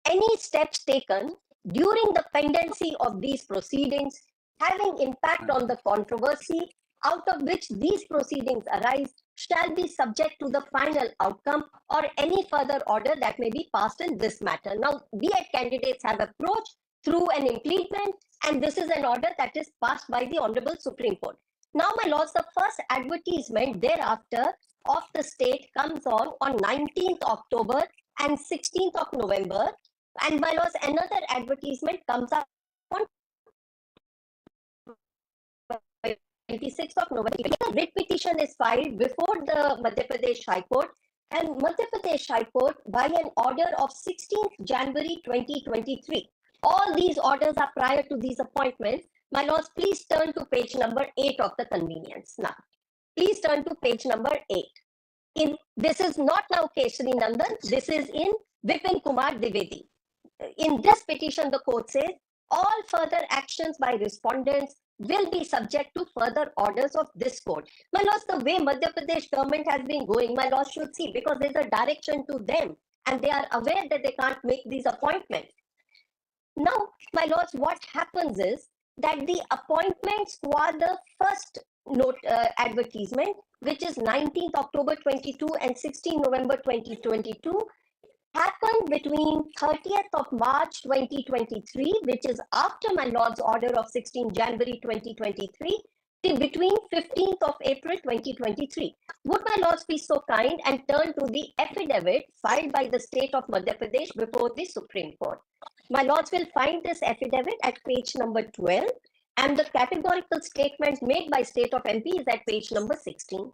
any steps taken during the pendency of these proceedings having impact on the controversy out of which these proceedings arise shall be subject to the final outcome or any further order that may be passed in this matter. Now, B.Ed candidates have approached through an impleadment, and this is an order that is passed by the Honorable Supreme Court. Now, my Lords, the first advertisement thereafter of the state comes on 19th October and 16th of November. And my Lords, another advertisement comes up on 26th of November. The writ petition is filed before the Madhya Pradesh High Court, and Madhya Pradesh High Court by an order of 16th January 2023. All these orders are prior to these appointments. My Lords, please turn to page number 8 of the convenience. Now, please turn to page number 8. This is not now Kesari Nandan, this is in Vipin Kumar Dwivedi. In this petition, the court says, all further actions by respondents will be subject to further orders of this court. My Lords, the way Madhya Pradesh government has been going, my Lords should see, because there's a direction to them and they are aware that they can't make these appointments. Now, my Lords, what happens is that the appointments for the first advertisement, which is 19th October 22 and 16 November 2022, happened between 30th of March 2023, which is after my Lord's order of 16 January 2023, till between 15th of April 2023. Would my Lords be so kind and turn to the affidavit filed by the state of Madhya Pradesh before the Supreme Court? My Lords will find this affidavit at page number 12, and the categorical statement made by state of MP is at page number 16.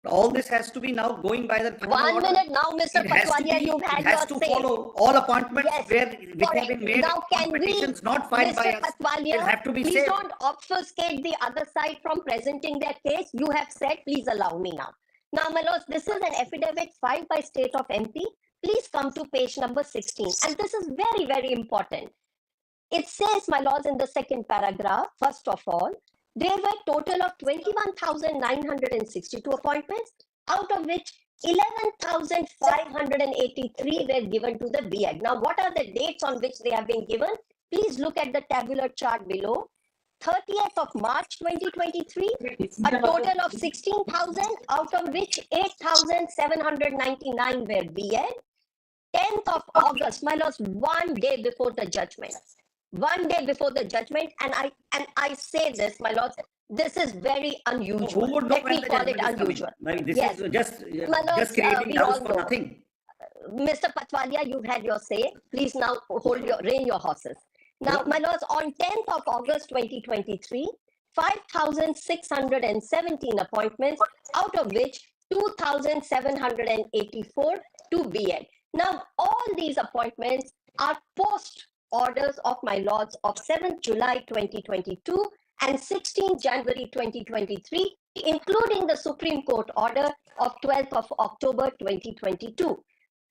All this has to be now going by the final 1 order. minute now, Mr. Patwadia, you've had your say. It has to follow all appointments Yes, which have been made now can on petitions we, not filed by Mr. us. Patwadia, Will have to be please saved. don't obfuscate the other side from presenting their case. You have said, please allow me now. Now, my Lords, this is an affidavit filed by state of MP. Please come to page number 16. And this is very, very important. It says, my Lords, in the second paragraph, first of all, there were a total of 21,962 appointments, out of which 11,583 were given to the B.Ed. Now, what are the dates on which they have been given? Please look at the tabular chart below. 30th of March 2023, a total of 16,000, out of which 8,799 were B.Ed. 10th of August, my Lords, 1 day before the judgment. 1 day before the judgment, and I say this, my Lords, this is very unusual. Who would know Let when me the call it judgment is unusual. coming? This Yes. is just Lords, creating we doubts all for know. nothing. Mr. Patwadia, you've had your say. Please now rein your horses. Now, my Lords, on 10th of August 2023, 5,617 appointments, out of which 2,784 to B.Ed. Now, all these appointments are post orders of my Lords of 7th July 2022 and 16 January 2023, including the Supreme Court order of 12th of October 2022.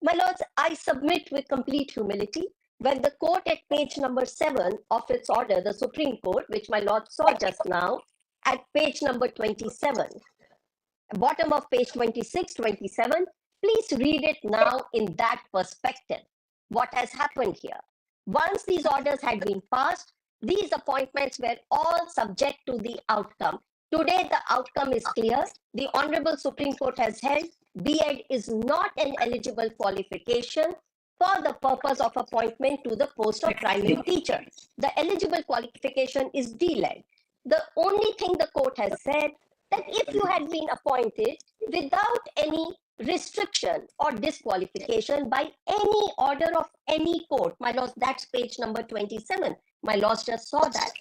My lords, I submit with complete humility when the court at page number 7 of its order, the Supreme Court, which my lord saw just now, at page number 27, bottom of page 26, 27, please read it now in that perspective. What has happened here? Once these orders had been passed, these appointments were all subject to the outcome. Today, the outcome is clear. The Honorable Supreme Court has held B.Ed is not an eligible qualification for the purpose of appointment to the post of primary teacher. The eligible qualification is D.Led. The only thing the court has said that if you had been appointed without any restriction or disqualification by any order of any court, my lords, that's page number 27. My lords just saw that.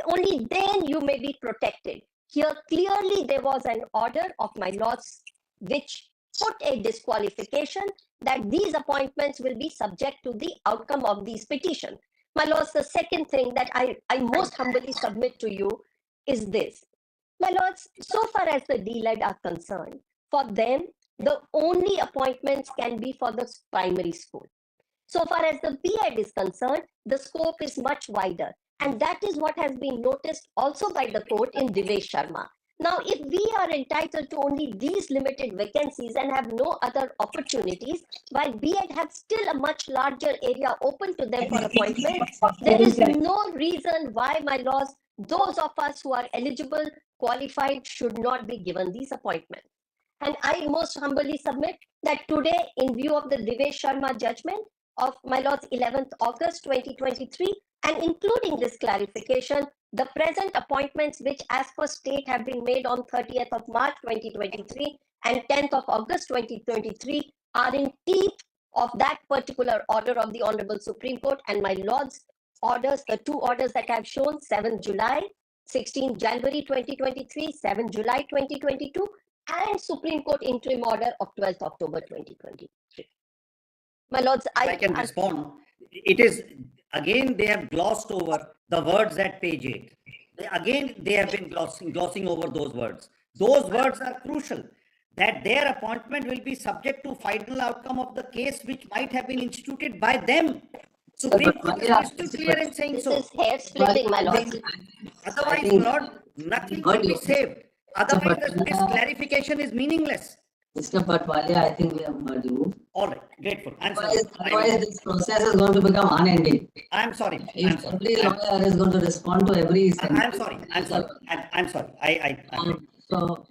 Only then you may be protected. Here clearly there was an order of my lords which put a disqualification that these appointments will be subject to the outcome of these petitions. My lords, the second thing that I most humbly submit to you is this. My lords, so far as the D.Led are concerned, for them, the only appointments can be for the primary school. So far as the B.Ed is concerned, the scope is much wider. And that is what has been noticed also by the court in Divesh Sharma. Now, if we are entitled to only these limited vacancies and have no other opportunities, while B.Ed have still a much larger area open to them for appointment, there is no reason why, my lords, those of us who are eligible, qualified, should not be given these appointments. And I most humbly submit that today, in view of the Divesh Sharma judgment of my lords 11th August 2023, and including this clarification, the present appointments which as per state have been made on 30th of March 2023 and 10th of August 2023 are in teeth of that particular order of the Honorable Supreme Court. And my lords, orders, the two orders that I have shown, 7 July, 16 January 2023, 7 July 2022, and Supreme Court interim order of 12th October 2023. My lords, I can respond. It is, again, they have glossed over the words at page 8. They have been glossing over those words. Those words are crucial, that their appointment will be subject to final outcome of the case which might have been instituted by them. Supreme Court is crystal clear in saying so. This is hair splitting, my lords. Otherwise, Lord, nothing will be saved. Otherwise, this clarification is meaningless. Mr. Patwalia, I think we have heard you. All right, grateful. I'm sorry. Otherwise, this process is going to become unending. I'm sorry. If every lawyer is going to respond to every I'm sorry. I'm sorry. So,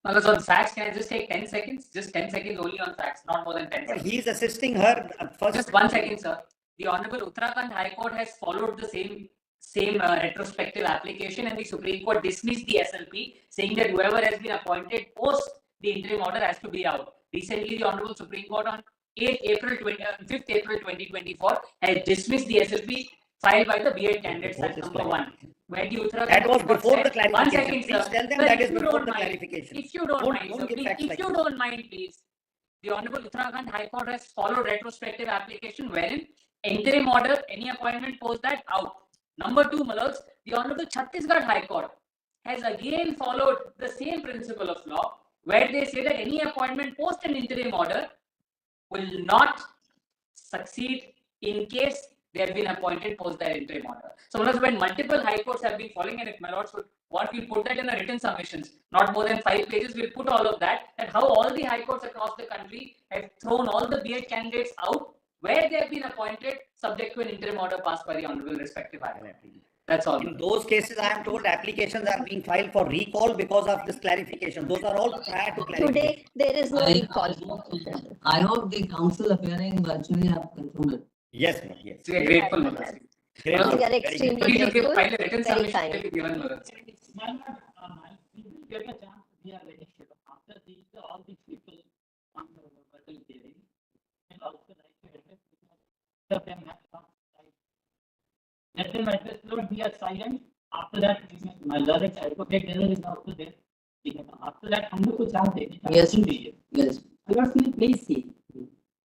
on facts, can I just take 10 seconds? Just 10 seconds only on facts, not more than 10 seconds. He's assisting her first. Just 1 second, sir. The Honorable Uttarakhand High Court has followed the same retrospective application, and the Supreme Court dismissed the SLP, saying that whoever has been appointed post the interim order has to be out. Recently, the Honorable Supreme Court on 5th April 2024 has dismissed the SLP filed by the B.Ed candidates as number 1. When the Uttarakhand that was before the clarification. 1 second, sir. Please tell them Sir, that is before the clarification. If you don't mind, sir, please, if you don't mind, please. The Honorable Uttarakhand High Court has followed retrospective application wherein interim order, any appointment post that out. Number 2, my lords, the Honorable Chhattisgarh High Court has again followed the same principle of law, where they say that any appointment post an interim order will not succeed in case they have been appointed post their interim order. So, my lords, when multiple high courts have been following, and if my lords would want, we'll put that in the written submissions, not more than 5 pages, we'll put all of that, and how all the high courts across the country have thrown all the B.Ed candidates out where they have been appointed subject to an interim order passed by the Honorable respective high court. That's all. In those cases, I am told applications are being filed for recall because of this clarification. Those are all prior to clarification. Today, there is no recall. I hope the council appearing virtually have concluded. Yes, ma'am. Yes. We are grateful, my lords. We are extremely grateful. Very kind. We will get a chance. We are very sure. After these, all these people on the verbal hearing, and also like to address because of them have some right. Let them address. Don't be silent. After that, my lawyer advocate general is also there. After that, हम लोग को chance देंगे. Yes. Yes. Please see.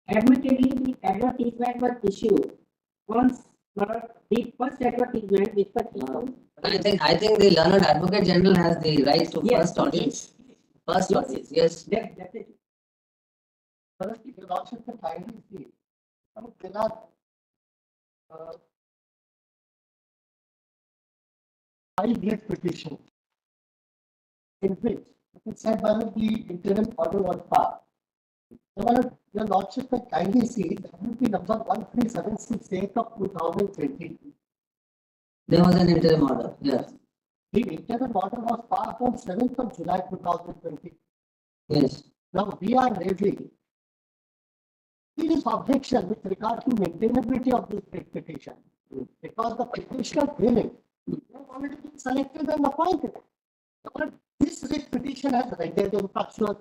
Admittedly, the advertisement was issued once the first advertisement which was issued I think the learned advocate general has the right to Yes, first audience. First Yes. audience, yes. Definitely. First, your lordship can kindly see, there are uh, 5 writ petitions in which it said whether the interim order was passed. Now, your lordship can kindly see WP number 13768 of 2020. There was an interim order, yes. The interim order was passed on 7th of July 2020. Yes. Now we are raising serious objection with regard to maintainability of this writ petition because the petitioner claiming they have already been selected and appointed. But this writ petition has rendered in fructuous.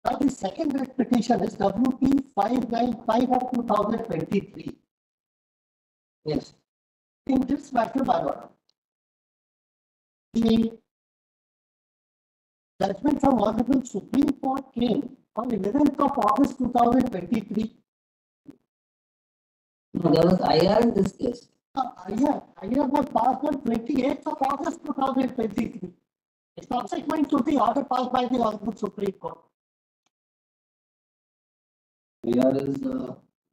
Now the second writ petition is WP 595 of 2023. Yes. In this matter, my lord, the judgment from Honorable Supreme Court came on 11th of August 2023. No, there was IR in this case. IR was passed on 28th of August 2023. Subsequent to the order passed by the Honorable Supreme Court. IR is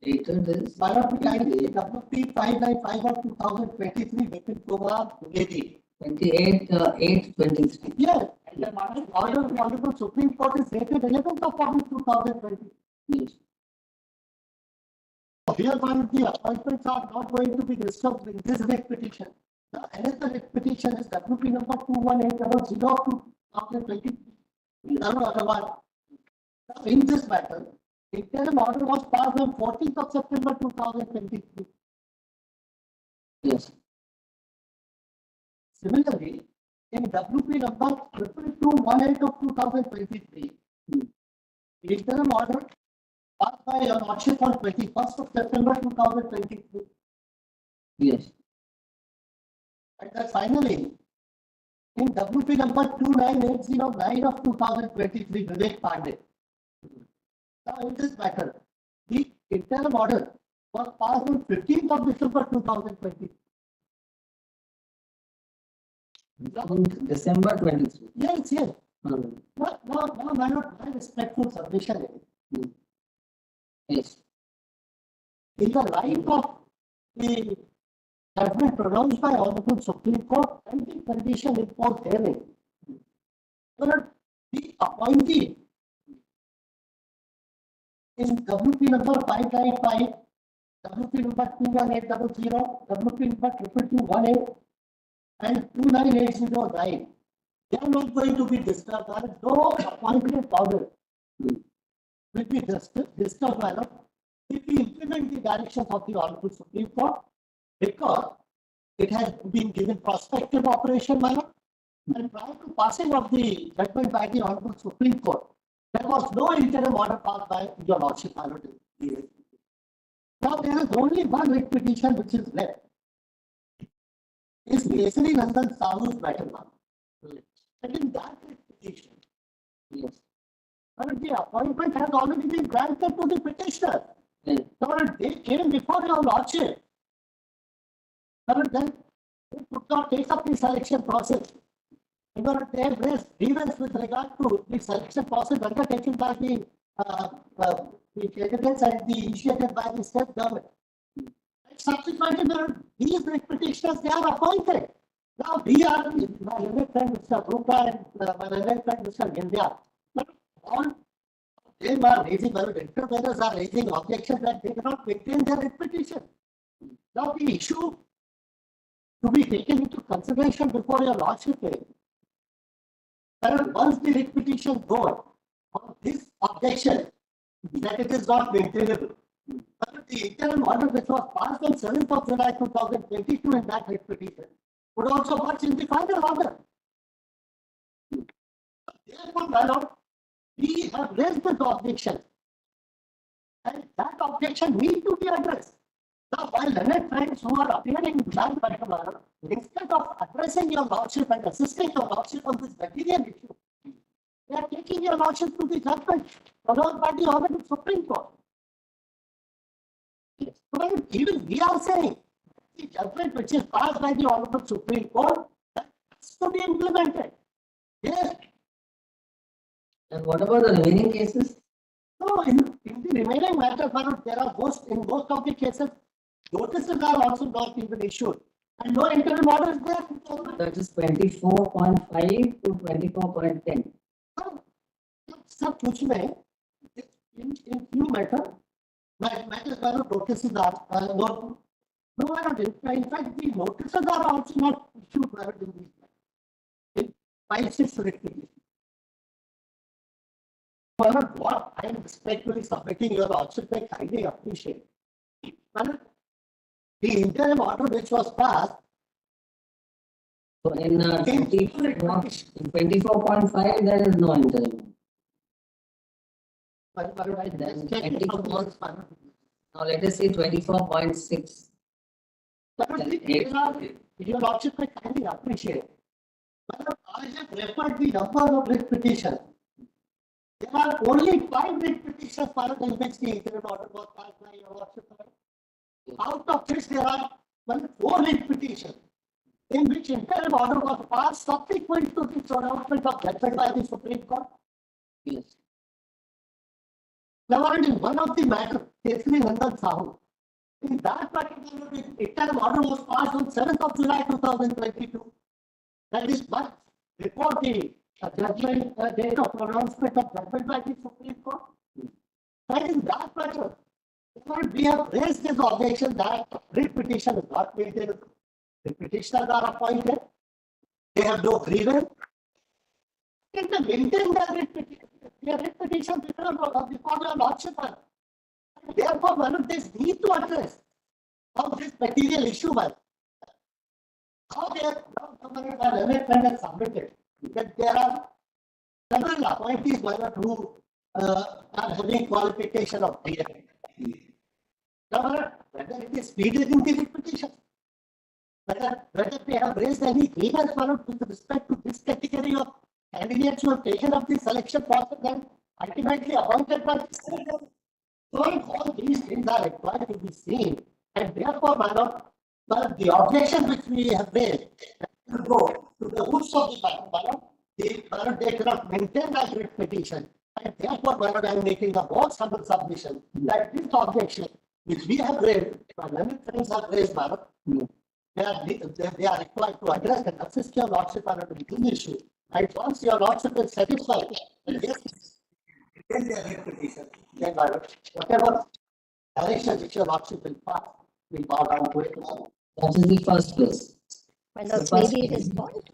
dated is WP 595 of 2023 written Kumar Medi. 28/8/23. Yes, and the order of the Honorable Supreme Court is dated 11th of August 2020. Yes. Hereby, the appointments are not going to be disturbed in this writ petition. The another writ petition is WP number 21800 of 2020. Another one. In this matter, interim order was passed on 14th of September 2023. Yes. Similarly, in WP number 2218 of 2023, the interim order passed by your lordship on 21st of September 2023. Yes. And then finally, in WP number 29809 of 2023, Vivek Pandey. Now, in this matter, the interim order was passed on 15th of December 2020. December 23. Yes, yes. Hmm. Now, my respectful submission is, Yes. in the light of the judgment pronounced by Honorable Supreme Court and the condition imposed therein, the appointee in WP number 595, WP number 21800, WP number 2218, and 29809, they are not going to be disturbed. There is no appointment order will be disturbed by law if we implement the directions of the Honorable Supreme Court, because it has been given prospective operation by law, and prior to passing of the judgment by the Honorable Supreme Court, there was no interim order passed by your lordship. Now there is only one writ petition which is left. Is Kesari Nandan Sahu's matter now. And in that writ petition, Yes. the appointment has already been granted to the petitioner. Yes. So they came before your lordship. Then they could not take up the selection process. They have raised grievance with regard to the selection process undertaken by the candidates and the initiated by the state government. Subsequently, these petitioners, they are appointed. Now we are, my learned friend Mr. Rupa and my learned friend Mr. India, but all they are raising, interveners are raising objections that they cannot maintain their writ petition. Now the issue to be taken into consideration before your lordship is that once the writ petition goes on this objection that it is not maintainable, but the interim order which was passed on 7th of July 2022 in that writ petition would also match in the final order. Therefore, my lord, we have raised this objection, and that objection needs to be addressed. Now, while learned friends who are appearing in that particular, instead of addressing your lordship and assisting your lordship on this material issue, they are taking your lordship to the judgment followed by the Honorable Supreme Court. So even we are saying the judgment which is passed by the Honorable Supreme Court has to be implemented. Yes. And what about the remaining cases? So in the remaining matters, there are in most of the cases, notices are also not even issued. And no interim order is there. That is 24.5 to 24.10. सब कुछ में in few matters notices are not. In fact, the notices are also not issued in 5-6 rectifications. What I am respectfully submitting, your lordship may kindly appreciate. The interim order which was passed. So in 24.5, there is no interim. Now let us see 24.6. Your lordship may kindly appreciate. I have referred the number of writ petitions. There are only 5 writ petitions in which the interim order was passed by your lordship. Out of which there are 4 writ petitions in which interim order was passed subsequent to the pronouncement of judgment by the Supreme Court. Yes. Now, in one of the matters, Kesri Nandan Sahu, in that particular interim order was passed on 7th of July 2022. That is much before the judgment date of pronouncement of judgment by the Supreme Court. And in that matter, we have raised this objection that writ petition is not maintained. The petitioners are appointed. They have no grievance. If they maintain their writ petition before your lordship, therefore, one of these need to address how this material issue was. How they are submitted. That there are several appointees who are having qualification of DA. Whether it is pleaded in the petition, whether they have raised any grievance with respect to this category of candidates who have taken up the selection process and ultimately appointed by the State. So all these things are required to be seen, and therefore, the objection which we have made to go to the roots of the matter, they cannot maintain that writ petition, and therefore, I am making a more simple submission that this objection which we have raised, many friends have raised, they are required to address and assist your lordship on this issue. And once your lordship is satisfied, yes, then their writ petition, then whatever direction which your lordship will pass, will bow down to it. That is the first place. And that's maybe it is point.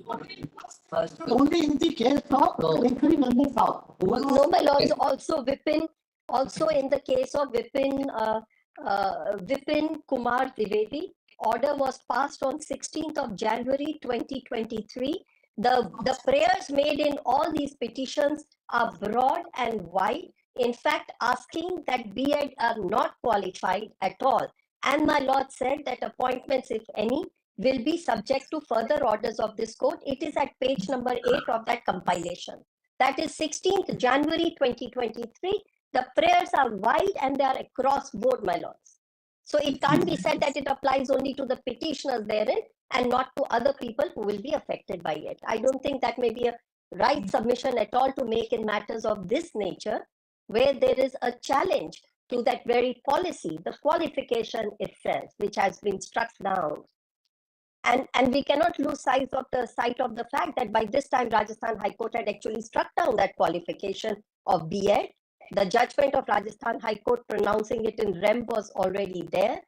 Only in the case of incurring under south. No, my lords, also Vipin, also in the case of Vipin Kumar Dwivedi, order was passed on 16th of January 2023. The prayers made in all these petitions are broad and wide, in fact asking that B.Ed are not qualified at all. And my lord said that appointments, if any, will be subject to further orders of this court. It is at page number 8 of that compilation. That is 16th January 2023. The prayers are wide and they are across board, my lords. So it can't be said that it applies only to the petitioners therein and not to other people who will be affected by it. I don't think that may be a right submission at all to make in matters of this nature, where there is a challenge to that very policy, the qualification itself, which has been struck down. And we cannot lose sight of the fact that by this time Rajasthan High Court had actually struck down that qualification of B.Ed. The judgment of Rajasthan High Court pronouncing it in rem was already there.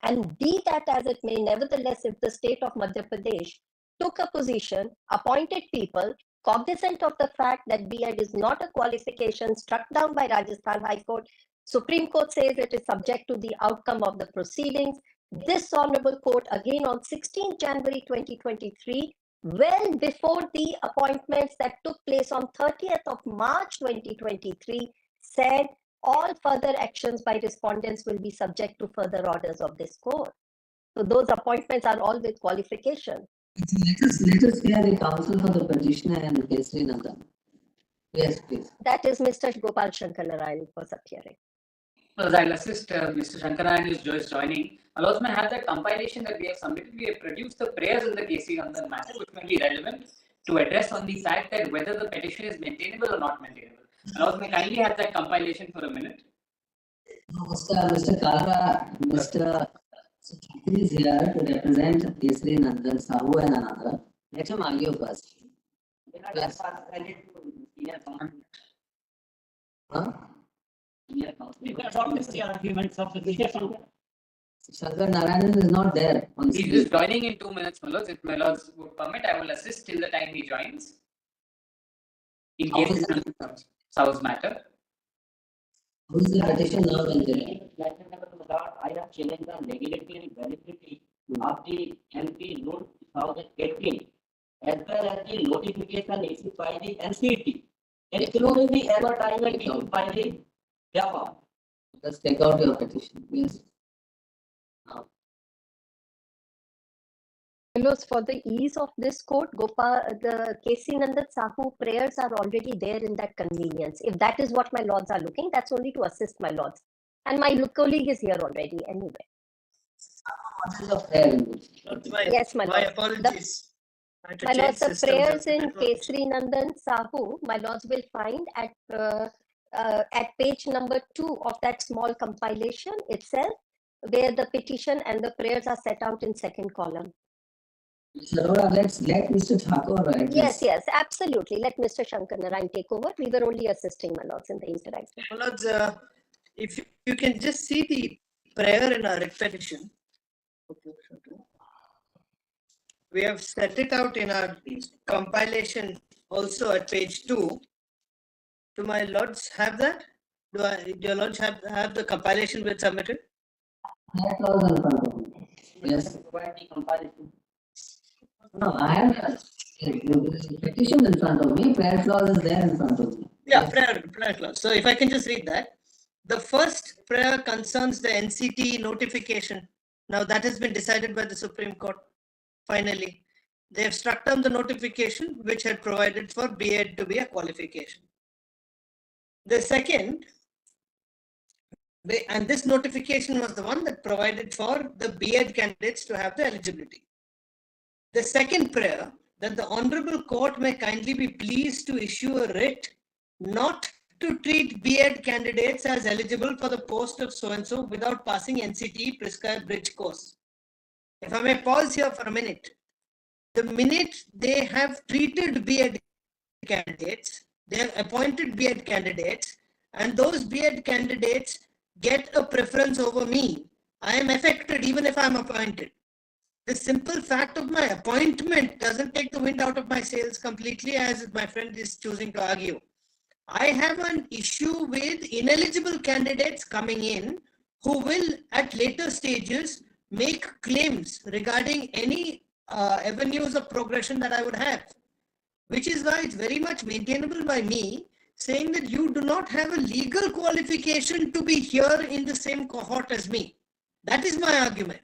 And be that as it may, nevertheless, if the state of Madhya Pradesh took a position, appointed people, cognizant of the fact that B.Ed is not a qualification struck down by Rajasthan High Court, Supreme Court says it is subject to the outcome of the proceedings. This Honorable Court, again on 16 January 2023, well before the appointments that took place on 30th of March 2023, said all further actions by respondents will be subject to further orders of this court. So those appointments are all with qualification. Let us hear the counsel for the petitioner and the Kesri Nandan. Yes, please. That is Mr. Gopal Shankar Narayan was appearing. Because I'll assist Mr. Shankarayan is just joining. I'll also have that compilation that we have submitted. We have produced the prayers in the KC on the matter, which may be relevant to address on the fact that whether the petition is maintainable or not maintainable. And also, may kindly have that compilation for a minute. Mr. Kalra, Mr. Chakri is here to represent Kesri Nandan Sahu and another. Let him argue first. Yes. Huh? We got all the arguments of the Judicial. Shankar Narayanan is not there on He's screen. just joining in 2 minutes, my lords. If my lords would permit, I will assist till the time he joins. In case it's South's matter. Who is the petition now maintained? I have challenged the legality and validity of the MP Rule 2018 as well as the notification issued by the NCT, including the advertisement issued by the Java. Let's take out your petition. Yes. Fellows, for the ease of this court, the KC Nandan Sahu prayers are already there in that convenience. If that is what my lords are looking, that's only to assist my lords. And my colleague is here already anyway. What is the prayer in this? Yes, my My lord. apologies. I had to My change lords, the systems prayers of in network. Kesri Nandan Sahu, my lords will find at page number 2 of that small compilation itself, where the petition and the prayers are set out in second column. Mr. Arora, let's let Mr. Thakur write Yes, this. yes, absolutely. Let Mr. Shankar Narayan take over. We were only assisting my lords in the interaction. My lords, if you can just see the prayer in our petition. We have set it out in our compilation also at page 2. Do my lords have that? Do your lords have the compilation which submitted? Prayer clause in front of me. Yes. No, I have the petition in front of me. Prayer clause is there in front of me. Yeah, prayer clause. So if I can just read that. The first prayer concerns the NCT notification. Now that has been decided by the Supreme Court. Finally, they have struck down the notification which had provided for B.Ed to be a qualification. The second, and this notification was the one that provided for the B.Ed candidates to have the eligibility. The second prayer, that the Honorable Court may kindly be pleased to issue a writ not to treat B.Ed candidates as eligible for the post of so-and-so without passing NCT prescribed bridge course. If I may pause here for a minute. The minute they have treated B.Ed candidates, they have appointed B.Ed candidates, and those B.Ed candidates get a preference over me, I am affected even if I am appointed. The simple fact of my appointment doesn't take the wind out of my sails completely, as my friend is choosing to argue. I have an issue with ineligible candidates coming in who will at later stages make claims regarding any avenues of progression that I would have, which is why it's very much maintainable by me saying that you do not have a legal qualification to be here in the same cohort as me. That is my argument.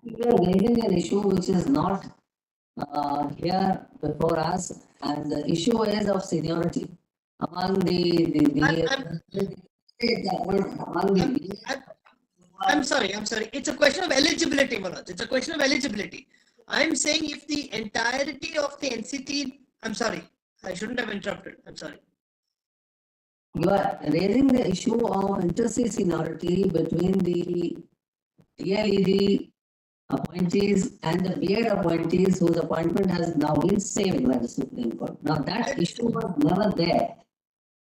We are raising an issue which is not here before us, and the issue is of seniority among I'm sorry. It's a question of eligibility, Manoj. It's a question of eligibility. I'm saying if the entirety of the NCT, I'm sorry, I shouldn't have interrupted. I'm sorry. You are raising the issue of inter-se seniority between the DLED appointees and the B.Ed appointees whose appointment has now been saved by the Supreme Court. Now that issue was never there.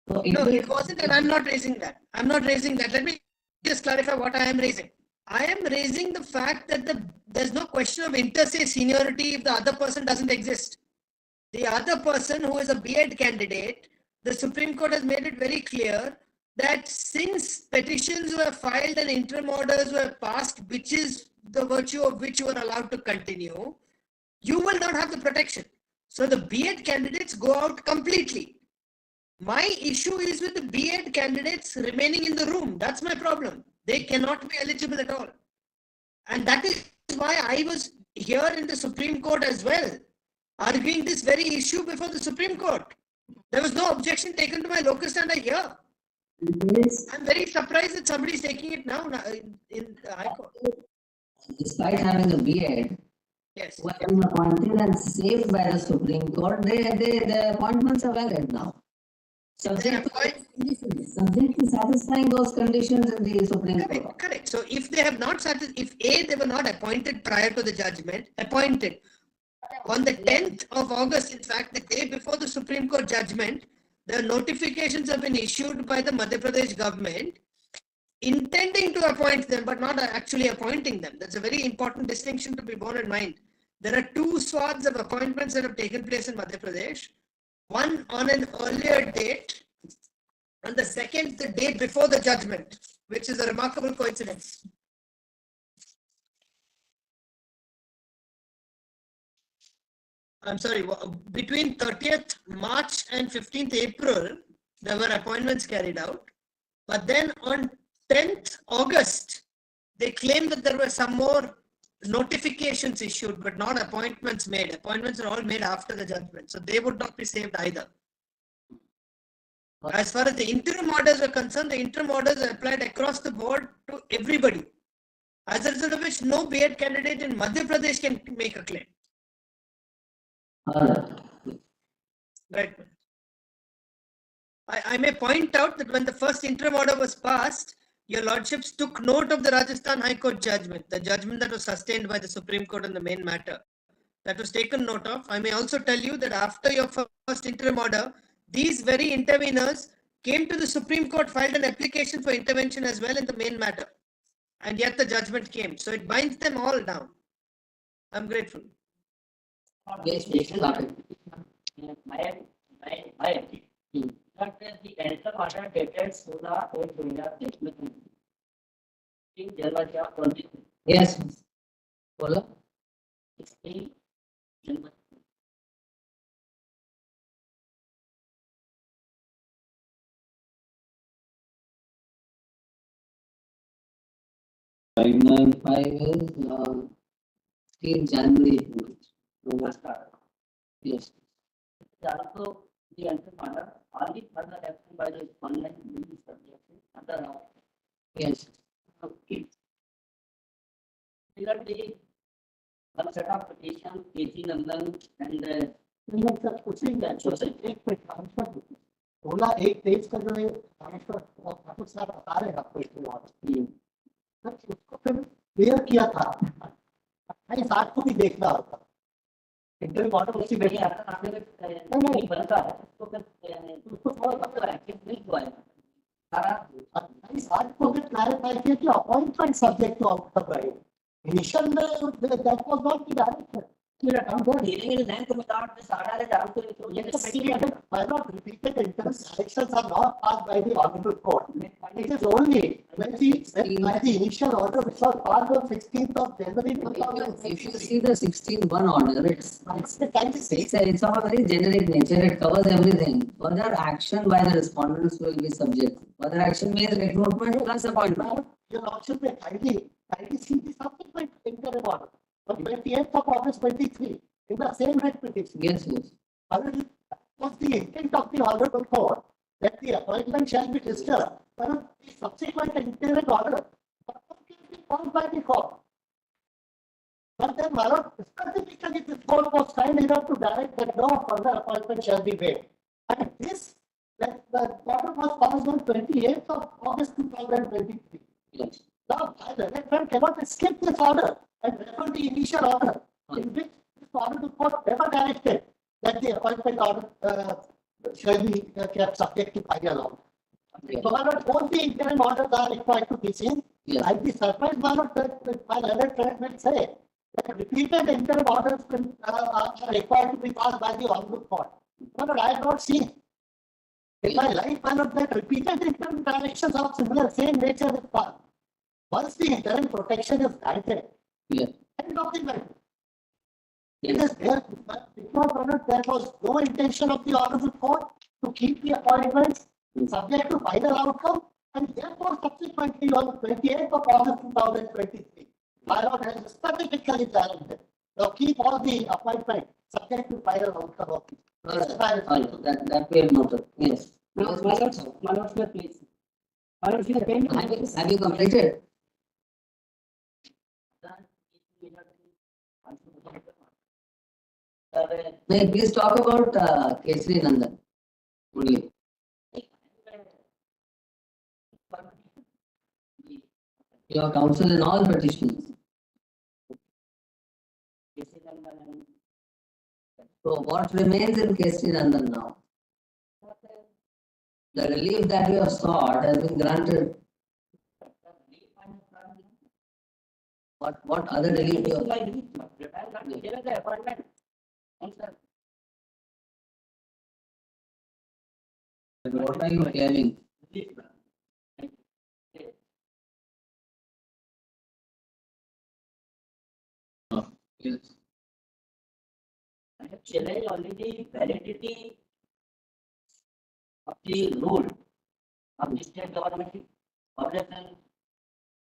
So No, it wasn't, and I'm not raising that. Let me just clarify what I am raising. I am raising the fact that there's no question of inter-se seniority if the other person doesn't exist. The other person who is a B.Ed candidate, the Supreme Court has made it very clear that since petitions were filed and interim orders were passed, which is the virtue of which you are allowed to continue, you will not have the protection. So the B.Ed candidates go out completely. My issue is with the B.Ed candidates remaining in the room. That's my problem. They cannot be eligible at all. And that is why I was here in the Supreme Court as well, arguing this very issue before the Supreme Court. There was no objection taken to my locus standi here. There is, I'm very surprised that somebody is taking it now in the High Court. despite having a BEd, Yes. who have been appointed and saved by the Supreme Court, the appointments are valid now. Subject to satisfying those conditions in the Supreme Court. Correct, correct. So if they have not if they were not appointed prior to the judgment, appointed on the 10th of August, in fact, the day before the Supreme Court judgment, the notifications have been issued by the Madhya Pradesh government intending to appoint them, but not actually appointing them. That's a very important distinction to be borne in mind. There are two swaths of appointments that have taken place in Madhya Pradesh. One on an earlier date, and the second the day before the judgment, which is a remarkable coincidence. I'm sorry, between 30th March and 15th April, there were appointments carried out. But then on 10th August, they claimed that there were some more notifications issued, but not appointments made. Appointments are all made after the judgment, so they would not be saved either. As far as the interim orders are concerned, the interim orders are applied across the board to everybody. As a result of which, no BEd candidate in Madhya Pradesh can make a claim. Right. I may point out that when the first interim order was passed, your lordships took note of the Rajasthan High Court judgment, the judgment that was sustained by the Supreme Court on the main matter. That was taken note of. I may also tell you that after your first interim order, these very interveners came to the Supreme Court, filed an application for intervention as well in the main matter. And yet the judgment came. So it binds them all down. I'm grateful. Yes, please. But the cancel order dated Sola or Julia Dismissal. Yes. Follow. 16 595 is 16 January. Yes. Also, the answer order, all the further action by the online will be subject to other law. Yes. Okay. Similarly, one set of petition, KG Nandan and बोला एक page का जो है ठाकुर साहब बता रहे हैं आपको उसको फिर क्लियर किया था 28 को भी देखना होता इंटरव्यू ऑर्डर उसी में नहीं बनता है तो फिर उसको थोड़ा पता है कि नहीं हुआ है 28 को भी क्लैरिफाई किया कि अपॉइंटमेंट सब्जेक्ट टू आउटकम रहे इनिशियल में that was not the direction I'm not dealing in length without this order down to why not repeated interactions are not passed by the honorable court. It is only when by the initial order which was passed on 16th of January 2006. If you see the 16-1 order, it's of a very generic nature. It covers everything. Further action by the respondents will be subject. Further action means recruitment plus appointment. Your option may kindly see the subsequent interim order. On 28th of August 23, in the same writ petition. Yes, yes. Was the intent of the honorable court that the appointment shall be disturbed, but the subsequent interim order can be called by the court. But then, my lord, specifically the court was kind enough to direct that no further appointment shall be made. And this, that the order was passed on 28th of August 2023. Yes. Now, the electorate cannot skip this order and refer the initial order, in which this order the court never directed that the appointment order shall be kept subject to final order. Yes. So, both the interim orders are required to be seen. Yes. I'd be surprised that my electorate will say that repeated interim orders are required to be passed by the honorable court. But I have not seen. In my life, I have that repeated interim directions of similar same nature is passed. Once the interim protection is granted, Yes. end of the matter. Yes. It is there, there was no intention of the honorable court to keep the appointments subject to final outcome, and therefore subsequently on 28th of August 2023, my lord has specifically directed to keep all the appointments subject to final outcome of That we have noted. Yes. My lord, please. Or if you are paying. Have you completed? May I please talk about Kesri Nandan only. Your counsel in all petitions. So what remains in Kesri Nandan now? The relief that you have sought has been granted. What other relief you have? What are you claiming? Yes. I have challenged already validity of the rule of the state government operation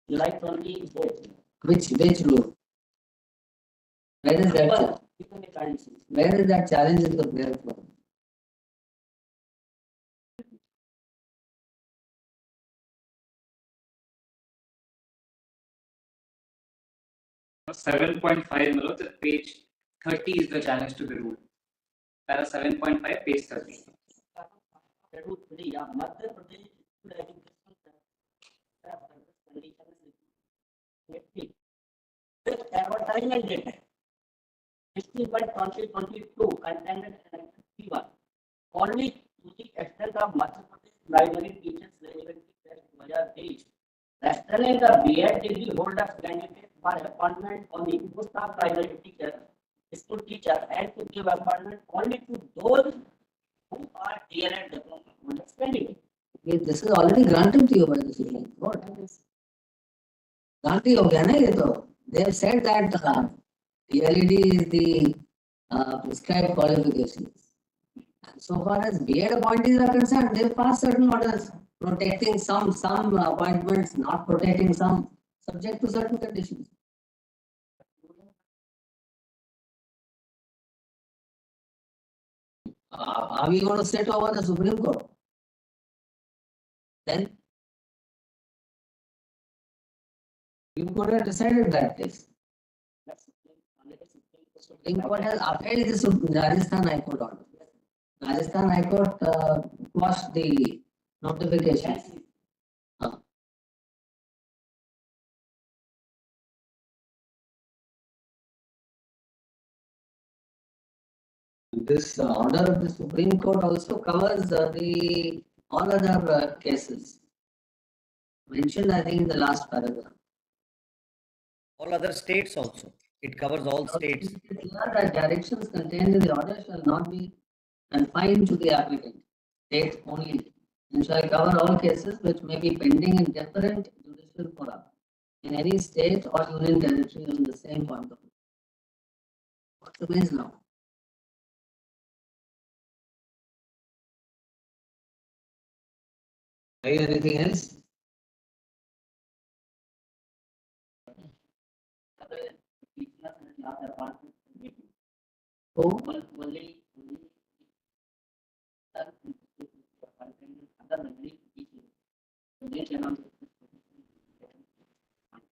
July 24. Which rule? Where is that? Where is that challenge in the prayer form? No, 7.5, Manoj, the page 30 is the challenge to the rule. Para 7.5, page 30. Advertisement data. 16/2022 contended and 51. Only to the extent of Madhya Pradesh primary teachers eligibility test 2023. Externally, the B.Ed degree holders candidate for appointment on the post of primary teacher, school teacher, and to give appointment only to those who are DLED diploma. Understanding? This is already granted to you by the Supreme Court. Granted हो गया ना ये तो. They have said that DLED is the prescribed qualifications. And so far as B.Ed appointees are concerned, they have passed certain orders protecting some appointments, not protecting some, subject to certain conditions. Are we going to sit over the Supreme Court? Then you could have decided that case. Supreme Court has upheld this Rajasthan High Court order. Rajasthan High Court quashed the notifications. This order of the Supreme Court also covers all other cases mentioned, I think, in the last paragraph. All other states also. It covers all states. That directions contained in the order shall not be confined to the applicant, state only, and shall cover all cases which may be pending in different judicial fora in any state or union territory on the same point of view. What remains now? Anything else? Who?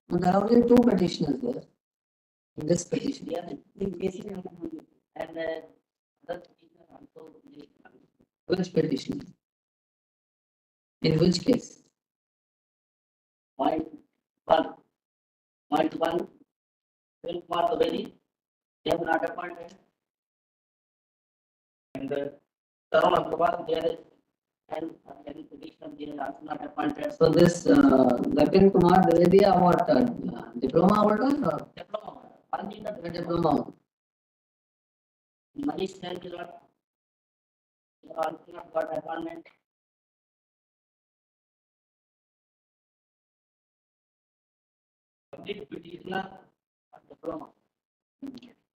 Well, there are only two petitioners there in this petition. Which petition? In which case? Point one, Phil Marthavedi, they have not appointed. And Tarun Agarwal, there is, and petition, they are also not appointed. So this Gagan Kumar Devedia, what diploma holder or Diploma, only the diploma holder? Manish Sen, they also not got appointment. Complete petitioner diploma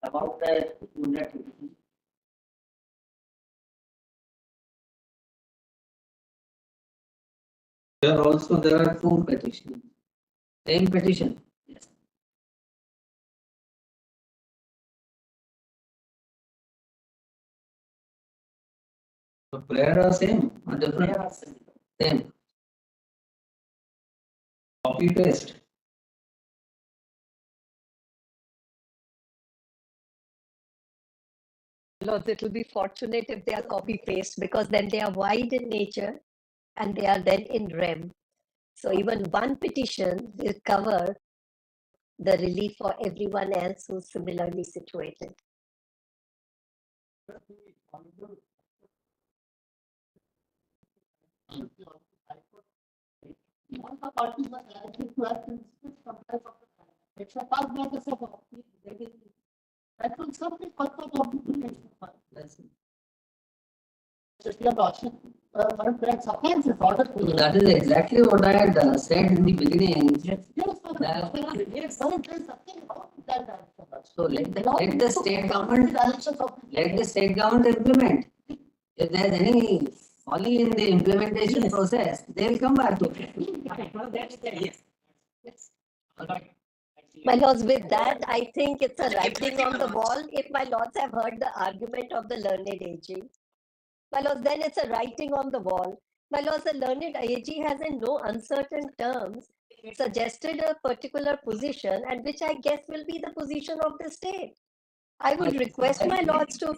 about the unit. There are two petitions. Same petition. Yes. The prayer are same or different? They are same. Same. Copy paste. Lords, it will be fortunate if they are copy paste because then they are wide in nature and they are then in rem. So even one petition will cover the relief for everyone else who's similarly situated. All the parties were likely to have principles comprised of the except as matters of office, that will certainly purpose of the litigation. Just your lordship, when sometimes it's ordered to. That is exactly what I had said in the beginning. Yes, yes, there is something wrong with that. So let the state government implement. If there is any folly in the implementation process, they will come back to it. Yes. My lords, with that, I think it's a writing on the wall. If my lords have heard the argument of the learned AG, my lords, then it's a writing on the wall. My lords, the learned AG has in no uncertain terms suggested a particular position, and which I guess will be the position of the state. I would request my lords to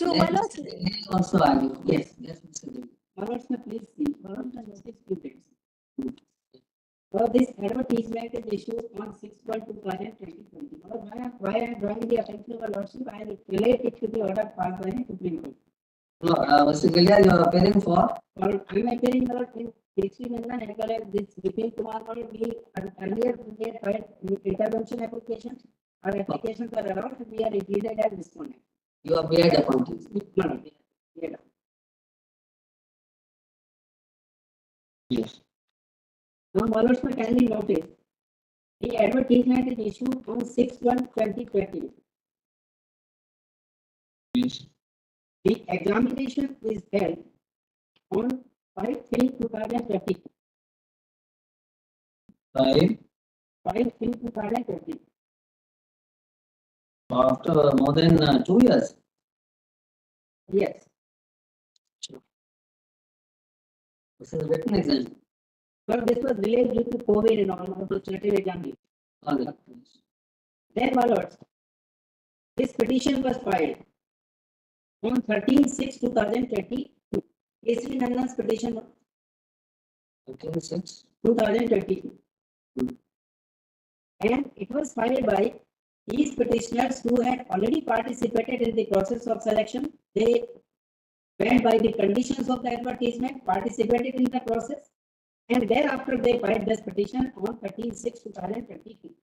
my lords. Also argue. Yes, Mr. Dev. My lords, please see. My lords, just few things. So this advertisement is issued on 6/2020. Why I am drawing the attention of our lordship? I relate it to the order passed by the Supreme Court. No, Mr. Gilia, you are appearing for? I am appearing in Petitioner as well as this Vipin Kumar we earlier we had filed intervention applications. Our applications were allowed and we are treated as respondent. You are paid appointees. No, yeah. Yes. Now, my lords, kindly notice the advertisement is issued on 6/1/2020. Yes. The examination is held on 5/3/2020. 5/3/2020. After more than 2 years. Yes. This is a written exam. But this was delayed due to COVID and all of the legislative examination. Okay. Then, my lords, this petition was filed on 13/6/2022. Kesri Nandan's petition 13/6. 2022. And it was filed by these petitioners who had already participated in the process of selection. They went by the conditions of the advertisement, participated in the process, and thereafter they filed this petition on 13/6/2022.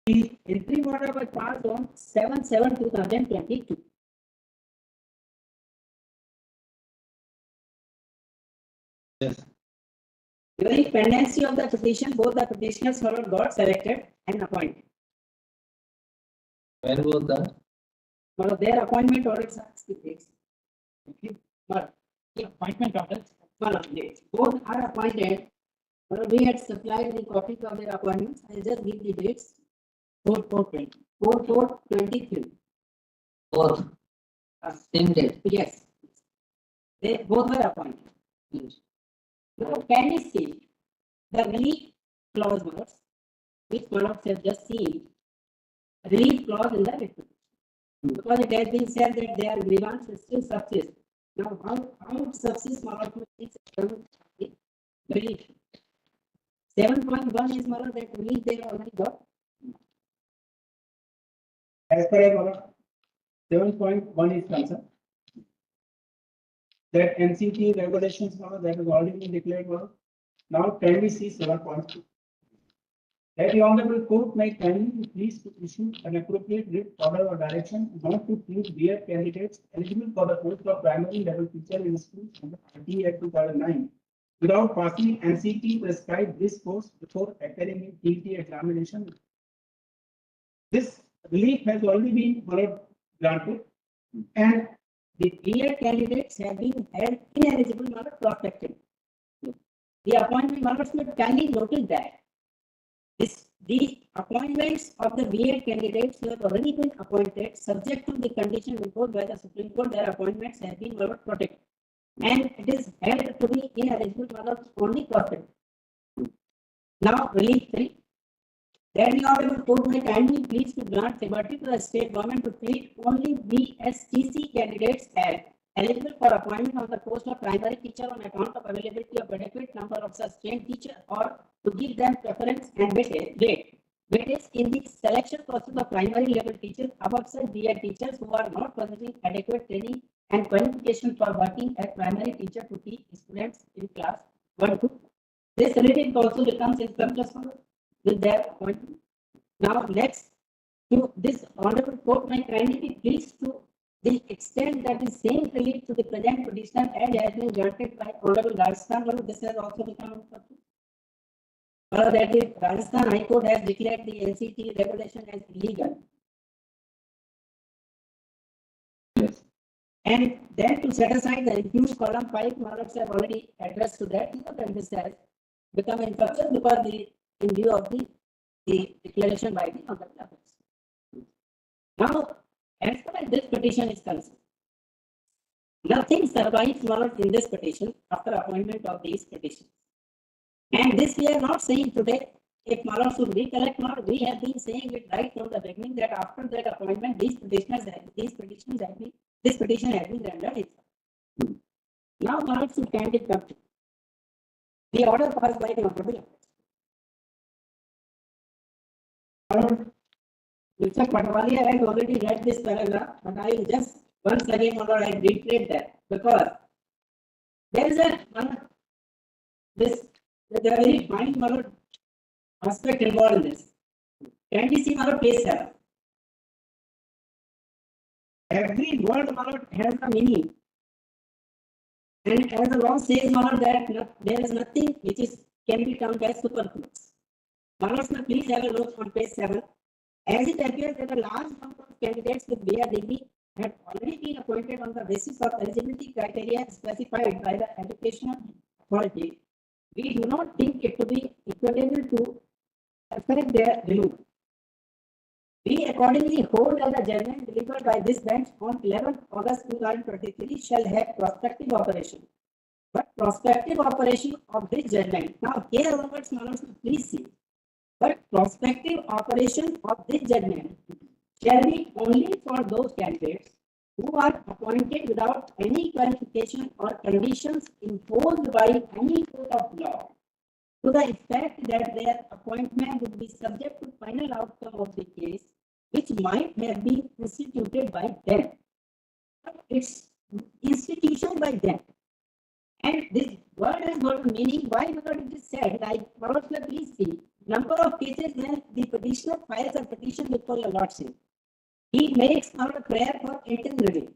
The interim order was passed on 7/7/2022. Yes. During pendency of the petition, both the petitioners got selected and appointed. When was that? One of their appointment orders are fixed. Okay. But The appointment orders. both are appointed. But we had supplied the copies of their appointments. I'll just give the dates. 4/4/23. Both. Same date. Yes. They both were appointed. Yes. Now, can we see the relief clause words, which Moloch have just seen, relief clause in the report? Because it has been said that their grievances still subsist. Now, how it subsists, Moloch is relief. 7.1 is Moloch that relief they already got. As far as our 7.1 is concerned, that NCT regulations that has already been declared were. Now can we see 7.2? That the Honorable Court may kindly be pleased to issue an appropriate writ order or direction not to treat BEd candidates eligible for the post of primary level teacher in schools under RT Act 2009 without passing NCT prescribed this course before academic TET examination. This relief has already been granted, and the BEd candidates have been held ineligible for prospective. The appointment management kindly noted that the appointments of the BEd candidates who have already been appointed subject to the condition imposed by the Supreme Court, their appointments have been protected. and it is held to be ineligible for only profit. Now, relief 3. That the Honorable Court may kindly please to grant liberty to the state government to treat only BSTC candidates as eligible for appointment on the post of primary teacher on account of availability of adequate number of sustained teachers, or to give them preference and weightage in the selection process of primary level teachers above such B.Ed teachers who are not possessing adequate training and qualification for working as primary teacher to teach students in class 1-2. This related also becomes infructuous with their appointment. Now, next, to this Honorable Court may kindly be pleased to the extent that the same relief to the present petitioner as has been granted by Honorable Rajasthan, this has also become infructuous. That the Rajasthan High Court has declared the NCT regulation as illegal. Yes. And then to set aside the refused column 5, Maharaj have already addressed to that, and this has become infructuous because in view of the declaration by the Honorable. Now, as far as this petition is concerned, nothing survives in this petition after appointment of these petitions. And this we are not saying today. If Malor should recollect, we have been saying it right from the beginning that after that appointment, this petition has been rendered. Now Malor should kindly come to the order passed by the Honorable. Mr. Patwalia has already read this paragraph, but I will just once again reiterate that because there is there is a very fine aspect involved in this. Can we see page 7? Every word has a meaning, and as the law says that there is nothing which can be termed as superfluous. Please have a look on page 7. As it appears that a large number of candidates with B.Ed degree had already been appointed on the basis of eligibility criteria specified by the educational authority, we do not think it to be equitable to affect their remove. We accordingly hold that the judgment delivered by this bench on 11 August 2023 shall have prospective operation. But prospective operation of this judgment, now here onwards, please see. But prospective operation of this judgment shall be only for those candidates who are appointed without any qualification or conditions imposed by any court of law, to the effect that their appointment would be subject to final outcome of the case, which might have been instituted by them. It's institution by them. And this word has got a meaning. Why? Because it is said, like, please see, number of cases when the petitioner files a petition before your lordship, he makes a prayer for interim relief.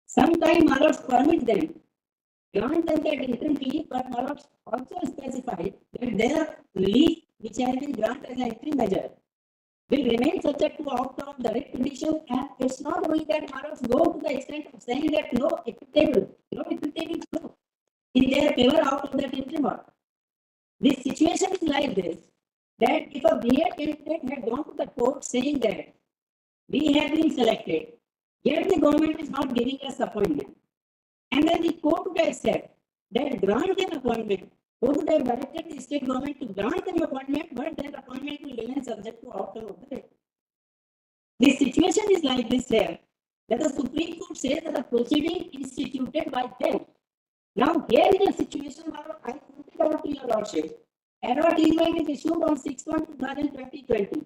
Sometimes my lords permit them, grant them that interim relief, but my lords also specify that their relief, which has been granted as an interim measure, will remain subject to outcome of the writ petition, and it's not only that my lords go to the extent of saying that no equitable flow in their favor out of that interim order. This situation is like this, that if a B.Ed candidate had gone to the court saying that we have been selected, yet the government is not giving us appointment, and then the court would have said that grant them appointment, court would have directed the state government to grant them appointment, but that appointment will remain subject to outcome of the writ. The situation is like this here, that the Supreme Court says that the proceeding instituted by them. Now, here is a situation where I pointed out to your lordship. Adjournment is issued on 6/1/2020.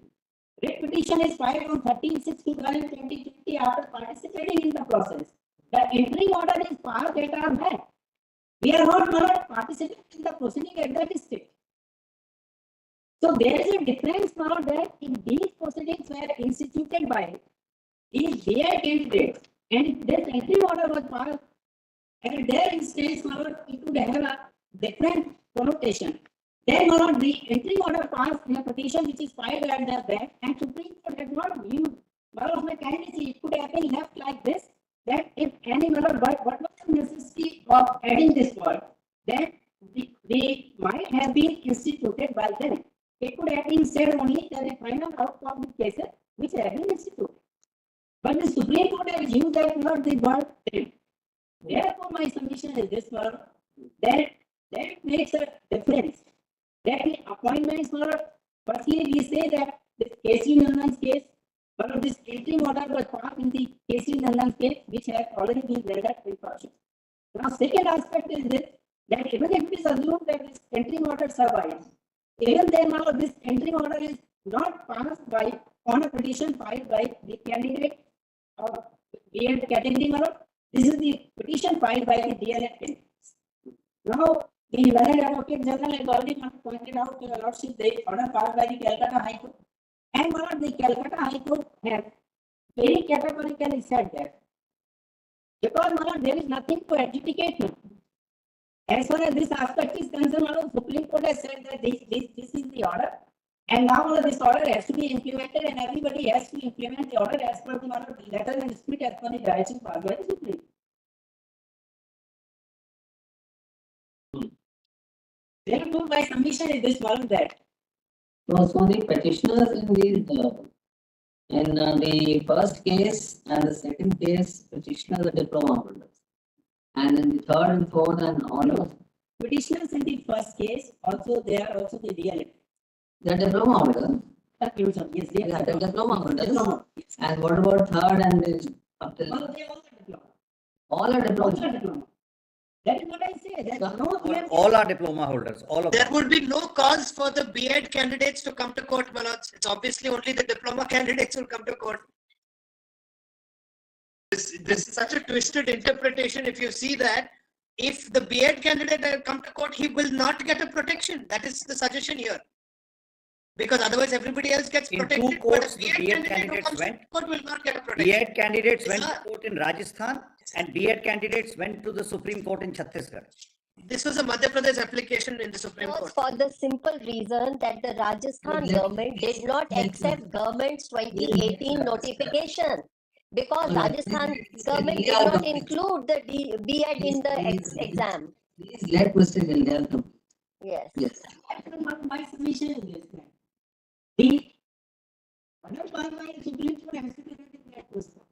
Writ petition is filed on 13/6/2020 after participating in the process. The interim order is passed at our back. We are not participating in the proceeding at that stage. So there is a difference now that if these proceedings were instituted by these B.Ed candidates, and if this interim order was passed, at their instance, it would have a different connotation. Then, the interim order passed in a petition which is filed at their back, and Supreme Court has not viewed. It could have been left like this, that if any what was the necessity of adding this word, that they might have been instituted by them. It could have been said only that the final outcome of cases which have been instituted. But the Supreme Court has used that word, the word them. Therefore, my submission is this one, that makes a difference. That the appointments were, firstly, we say that this K.C. Nandan's case, one of this interim order was passed in the K.C. Nandan's case, which has already been rendered in process. Now, second aspect is this, that even if it is assumed that this interim order survives, even then now this interim order is not passed by on a petition filed by the candidate of B.Ed category model. This is the petition filed by the DLF candidates. Now, the learned advocate general has already pointed out to your lordship the order passed by the Calcutta High Court. And one of the Calcutta High Court has very categorically said that because there is nothing to adjudicate now. As far as this aspect is concerned, Supreme Court has said that this is the order. And now this order has to be implemented and everybody has to implement the order as per the letter and spirit as per the direction passed by the Supreme. Therefore, my submission is this one that. So the petitioners in these, in the first case and the second case, petitioners are diploma holders. And in the third and fourth and all, petitioners in the first case, also they are also the DLF. they are diploma holders. Yes, they are diploma holders. Diploma. And what about third and the up till? Well, they all are diploma. All are diploma. All are diploma. That is what I say. That no, all are diploma holders. All of There them. would be no cause for the B.Ed candidates to come to court, my lords. It's obviously only the diploma candidates will come to court. This is such a twisted interpretation. If you see that, if the B.Ed candidate had come to court, he will not get a protection. That is the suggestion here. Because otherwise everybody else gets In protected. two courts, but the a B.Ed candidate who candidates comes to went. court will not get a protection. B.Ed candidates went Yes, to court in Rajasthan and B.Ed candidates went to the Supreme Court in Chhattisgarh. This was a Madhya Pradesh application in the Supreme was Court. for the simple reason that the Rajasthan government did not accept government's 2018 notification because Rajasthan government did not include the B.Ed in the exam. Please let Mr. Gildea come. Yes. Yes. my submission is this. The order passed by the Supreme Court has to be read in that respect.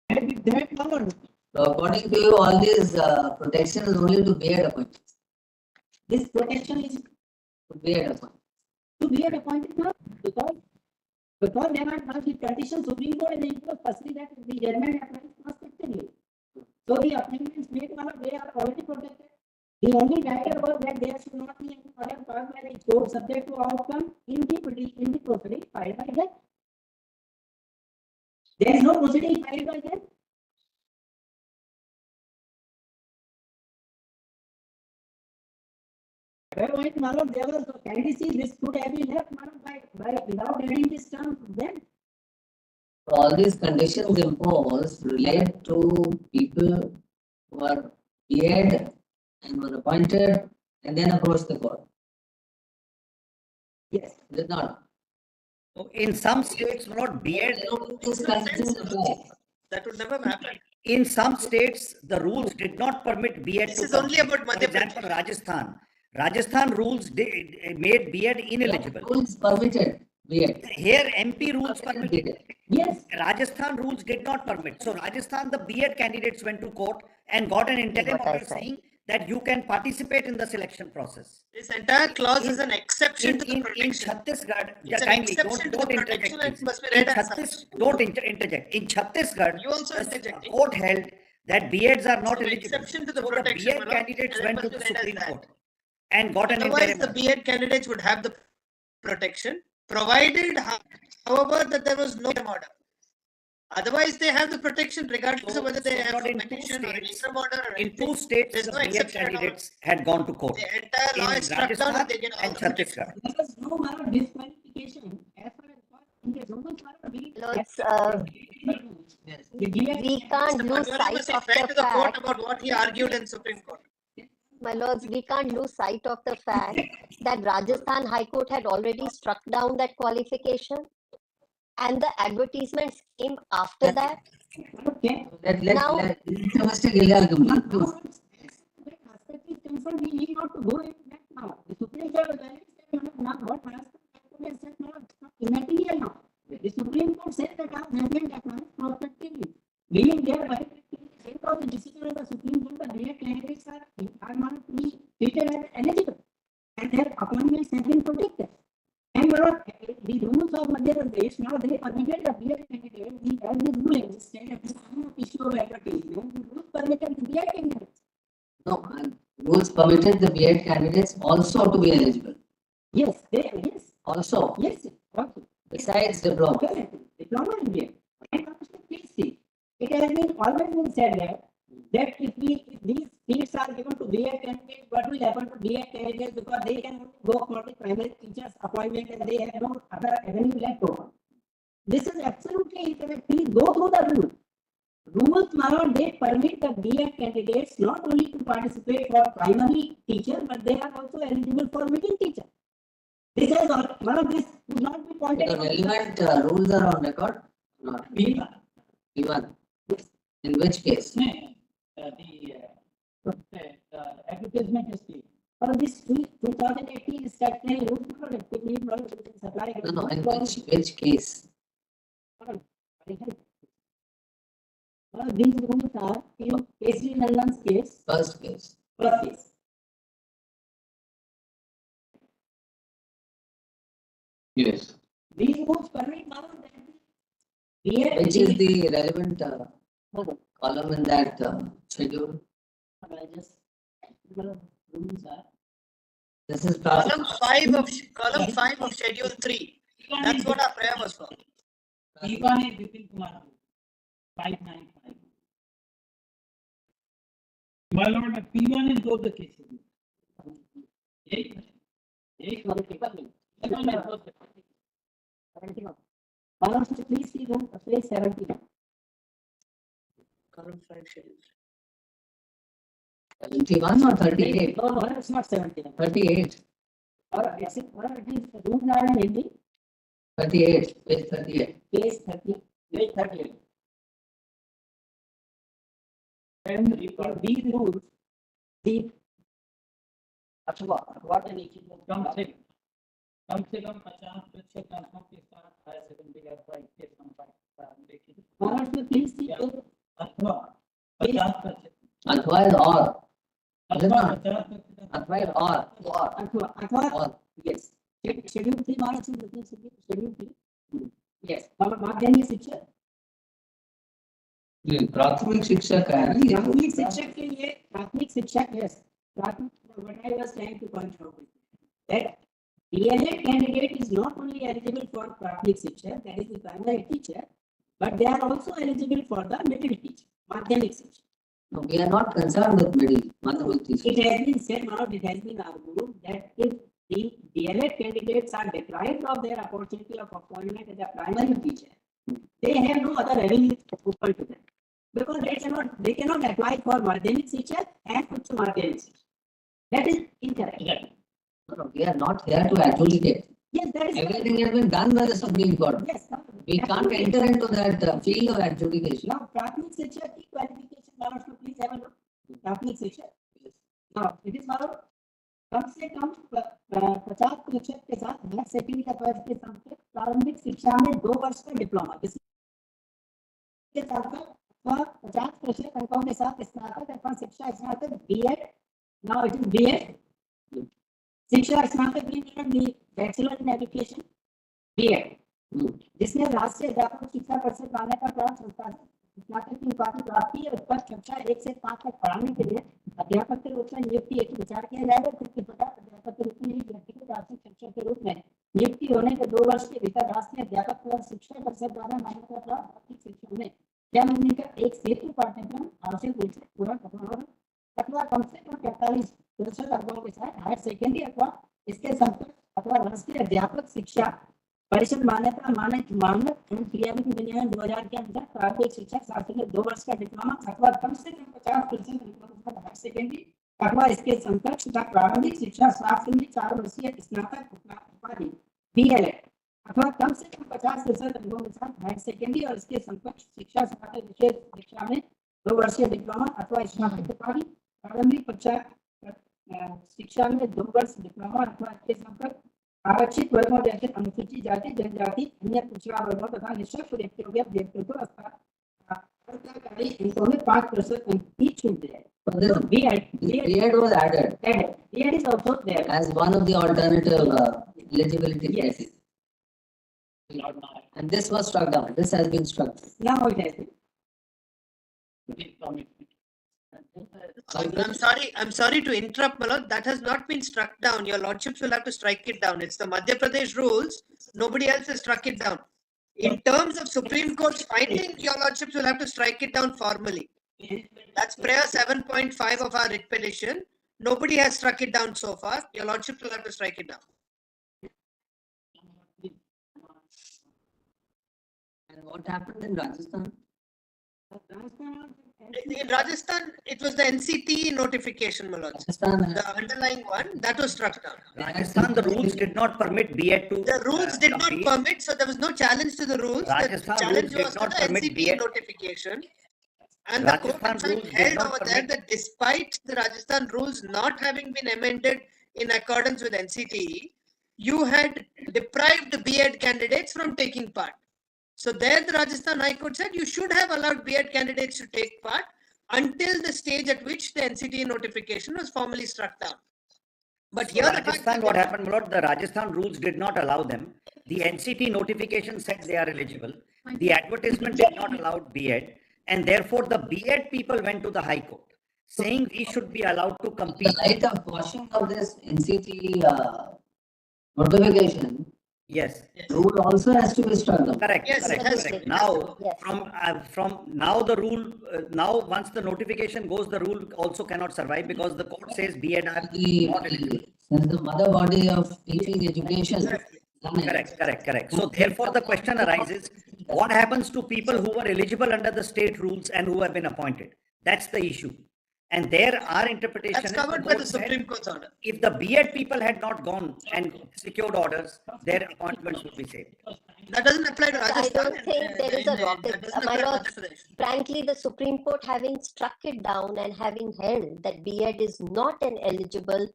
And with that power, So according to you, all these protection is only to B.Ed appointees. this protection is To B.Ed appointees. to be appointed now because there are the conditions Supreme Court is imposed firstly that the judgment applies prospectively. So the appointments made they are already protected. The only matter was that there should not be any order passed by the court subject to outcome in the proceeding filed by them. There is no proceeding filed by them. Otherwise, there was candidacy, this could have been left by without adding this term then. All these conditions imposed relate to people who are B.Ed and were appointed and then approached the court. Yes. Did not. In some states, not B.Ed. These conditions apply. That would never happen. In some states, the rules did not permit B.Ed This to is only come. about For Madhya example, Rajasthan. Rajasthan rules made B.Ed ineligible. Rules permitted B.Ed. Here, MP rules permitted. Yes. Rajasthan rules did not permit. So Rajasthan, the B.Ed candidates went to court and got an interim What I order said. saying that you can participate in the selection process. This entire clause is an exception In, to the in protection. Chhattisgarh, It's an kindly exception to don't the interject. protection and it Please. must be In read as such. don't interject. In Chhattisgarh, You also the interjecting. court held that B.Eds are not It's an eligible. exception to the So protection, B.Ed my lord, candidates and it went to must the be read as Supreme that. Court and got an Otherwise, interim the order. B.Ed candidates would have the protection, provided, however, that there was no order. Otherwise, they have the protection regardless of whether they have not a in two petition or an states. interim order. Or In anything. two states, There's the no B.Ed exception at all. candidates had gone to court. The entire law In is struck down and they Rajasthan get all and the protection. Chhattisgarh. There was no disqualification as far as in the Roman We can't Mr. lose Patwari sight must be of fair the to the court fact, about what he argued in Supreme Court. my lords, we can't lose sight of the fact that Rajasthan High Court had already struck down that qualification and the advertisements came after that. Okay. Now- Let Mr. Gildea complete. We need not to go into that now. The Supreme Court has said now what has said now it's not immaterial now. The Supreme Court Court said that our judgment applies prospectively, meaning thereby same of the decision of the Supreme Court, the B.Ed candidates are not to be treated as eligible, and their appointments have been protected. And the rules of Madhya Pradesh, now they permitted the B.Ed candidate, as the rule existed at the time of issue of advertisement, the rules permitted the B.Ed candidates. No, and rules permitted the B.Ed candidates also to be eligible. Yes, Also, yes, also. besides diploma. Diploma in B.Ed. And also, please see, it has been always been said that if these seats are given to B.Ed candidates, what will happen to B.Ed candidates, because they can go for the primary teacher's appointment and they have no other avenue left over. This is absolutely incorrect. Please go through the rule. Rules now, they permit the B.Ed candidates not only to participate for primary teacher, but they are also eligible for middle teacher. This is all, one of this would not be pointed The out. relevant rules are on record? Not. Even. In which case? The advertisement is the. For this 2018 statutory rules, supply. No, in which case? These rules are in Kesri Nandan's case. First case. First case. Yes. These rules permit now that Which is the relevant column in that schedule? This is Column 5 of schedule 3. That's what our prayer was for. P1 is Vipin Kumar 595. My lord, P1 is both the cases. Please see them, page 17. Column 5 schedule 71 or 38? No, it's not 17. 38. Or it is rules are in Hindi. 38. Page 38. Page 30. Page 38. And for these rules, the what an each कम से कम 50% अंकों के साथ higher secondary अथवा इसके संपर्क देखिए महाराष्ट्र में please see अथवा 50% अथवा is or. अथवा 50% अथवा is or. अथवा yes. Schedule 3 महाराष्ट्र में schedule 3. Yes. माध्यमिक शिक्षा. प्राथमिक शिक्षक है ना ये? प्राथमिक शिक्षक के लिए प्राथमिक शिक्षक yes. प्राथमिक what I was trying to point out that DLED candidate is not only eligible for प्राथमिक शिक्षा, that is the primary teacher, but they are also eligible for the middle teacher, माध्यमिक शिक्षा. No, we are not concerned with middle माध्यमिक teacher. It has been said now, it has been argued that if the DLED candidates are deprived of their opportunity of appointment as a primary teacher, they have no other avenue open to them. Because they cannot apply for माध्यमिक शिक्षा and उच्च माध्यमिक शिक्षा. That is incorrect. No, we are not here to adjudicate. Yes, that is Everything has been done by the Supreme Court. yes. We can't enter into that field of adjudication. Now, प्राथमिक शिक्षा की qualification Maharashtra में please have a look. प्राथमिक शिक्षा. Now, it is Maharashtra कम से कम 50% के साथ higher secondary का क्वालिफिकेशन के प्रारंभिक शिक्षा में 2 वर्ष का डिप्लोमा के साथ 50% अंकों के साथ स्नातक अथवा शिक्षा स्नातक B.Ed. Now it is B.Ed. शिक्षा स्नातक भी बैचलर इन एजुकेशन B.Ed. जिसने राष्ट्रीय अध्यापक शिक्षा परिषद मान्यता प्राप्त संस्था से स्नातक की उपाधि प्राप्त की और कक्षा 1 से 5 तक पढ़ाने के लिए अध्यापक के रूप में नियुक्ति हेतु विचार किया जाएगा. जबकि अध्यापक के रूप में व्यक्तिगत राष्ट्रीय शिक्षक के रूप में नियुक्ति होने के 2 वर्ष के भीतर राष्ट्रीय अध्यापक और शिक्षा परिषद द्वारा मान्यता प्राप्त प्राथमिक शिक्षा में 6 महीने का एक सेतु पाठ्यक्रम आवश्यक रूप से पूरा करना होगा अथवा कम से कम 45% अंकों के साथ हायर सेकेंडरी अथवा इसके समकक्ष अथवा राष्ट्रीय अध्यापक शिक्षा परिषद मान्यता मानक एवं क्रियाविधि विनियमन 2000 के अंतर्गत प्राथमिक शिक्षक शास्त्र में 2 वर्ष का डिप्लोमा अथवा कम से कम 50% अंकों के साथ हायर सेकेंडरी अथवा इसके समकक्ष तथा प्रारंभिक शिक्षा शास्त्र में 4 वर्षीय स्नातक उपाधि B.Ed. अथवा कम से कम 50% अंकों के साथ हायर सेकेंडरी और इसके समकक्ष शिक्षा स्नातक विशेष शिक्षा में 2 वर्षीय डिप्लोमा अथवा स्नातक उपाधि प्रारंभिक शिक्षा में 2 वर्ष डिप्लोमा अथवा इसके समकक्ष आरक्षित वर्गों जैसे अनुसूचित जाति, जनजाति, अन्य पिछड़ा वर्गों तथा निःशक्त व्यक्तियों के अभ्यर्थियों को अर्थकारी अंकों में 5% की छूट है. But this B.Ed was added B.Ed is also there. as one of the alternative eligibility Yes. cases. And this was struck down. This has been struck. Now it has been. I'm sorry to interrupt, my lord. That has not been struck down. Your lordships will have to strike it down. It's the Madhya Pradesh rules. Nobody else has struck it down. In terms of Supreme Court's finding, your lordships will have to strike it down formally. That's prayer 7.5 of our writ petition. Nobody has struck it down so far. Your lordships will have to strike it down. And what happened in Rajasthan? In Rajasthan, it was the NCT notification, my lord. Rajasthan, The underlying one, that was struck down. Rajasthan, the rules did not permit B.Ed to. The rules did not compete. permit, so there was no challenge to the rules. Rajasthan The challenge rules was did to not the permit NCT B.Ed. notification. And the court Rajasthan in fact rules did held not over there permit. that despite the Rajasthan rules not having been amended in accordance with NCT, you had deprived B.Ed candidates from taking part. So there the Rajasthan High Court said you should have allowed B.Ed candidates to take part until the stage at which the NCT notification was formally struck down. But So here the fact Rajasthan, that what happened, my lord, the Rajasthan rules did not allow them. The NCT notification said they are eligible. The advertisement did not allow B.Ed, and therefore the B.Ed people went to the High Court, saying we should be allowed to the compete. right of quashing of this NCT notification Yes, rule also has to be struck down. correct, Yes, it correct, has correct. to. Now, Yes. from now the rule, now once the notification goes, the rule also cannot survive because the court says B.Ed are not eligible. Since the mother body of teaching education. Correct. So therefore, the question arises, what happens to people who were eligible under the state rules and who have been appointed? That's the issue. And there, our interpretation that's is covered the by the court said, Supreme Court's order. if the B.Ed people had not gone and secured orders, their appointments would be saved. That doesn't apply to I Rajasthan. don't think there is a rocket. That doesn't My apply to lord, Madhya Pradesh. frankly, the Supreme Court having struck it down and having held that B.Ed is not an eligible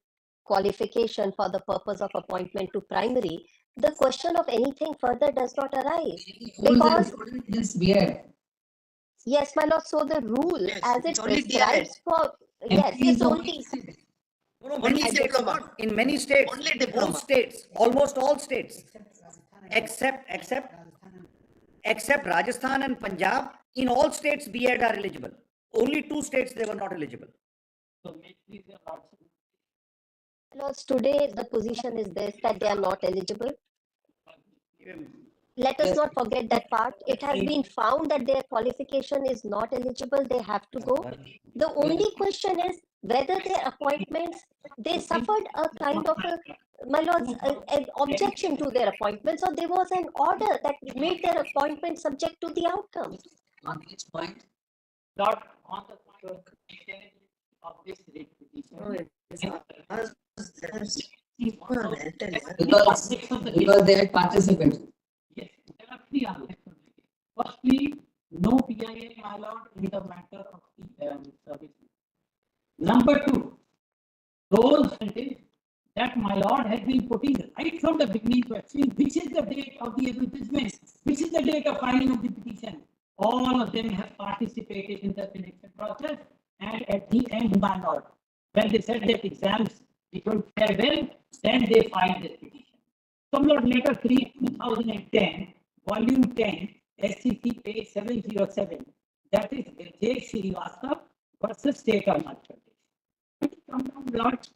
qualification for the purpose of appointment to primary, the question of anything further does not arise. Because, This B.Ed. yes, my lord, so the rule Yes, as it it's only prescribes for, yes, it's only, No, Only many states diploma. not. In many states, Only diploma. most states, almost all states, except Rajasthan and Punjab, in all states B.Ed are eligible. Only 2 states they were not eligible. So make these your lordships. lords, today the position is this, that they are not eligible. Let us not forget that part. It has been found that their qualification is not eligible, they have to go. The only question is whether their appointments, they suffered a kind of a, my lords, an objection to their appointments, or there was an order that made their appointment subject to the outcome. On which point? Not on the point of maintenance of this writ petition. Because they had participated. Yes, there are 3 aspects of it. Firstly, no PIA, my lord, in the matter of the service. Number 2, those sentences that my lord has been putting right from the beginning question, which is the date of the advertisement, which is the date of filing of the petition. All of them have participated in the selection process, and at the end, my lord, when they said that exams it will fare well, then they filed the petition. Some Lord Letter 3, 2010, Volume 10, SCC page 707. That is J. Srivastava versus State of Madhya Pradesh. Come down, Lord.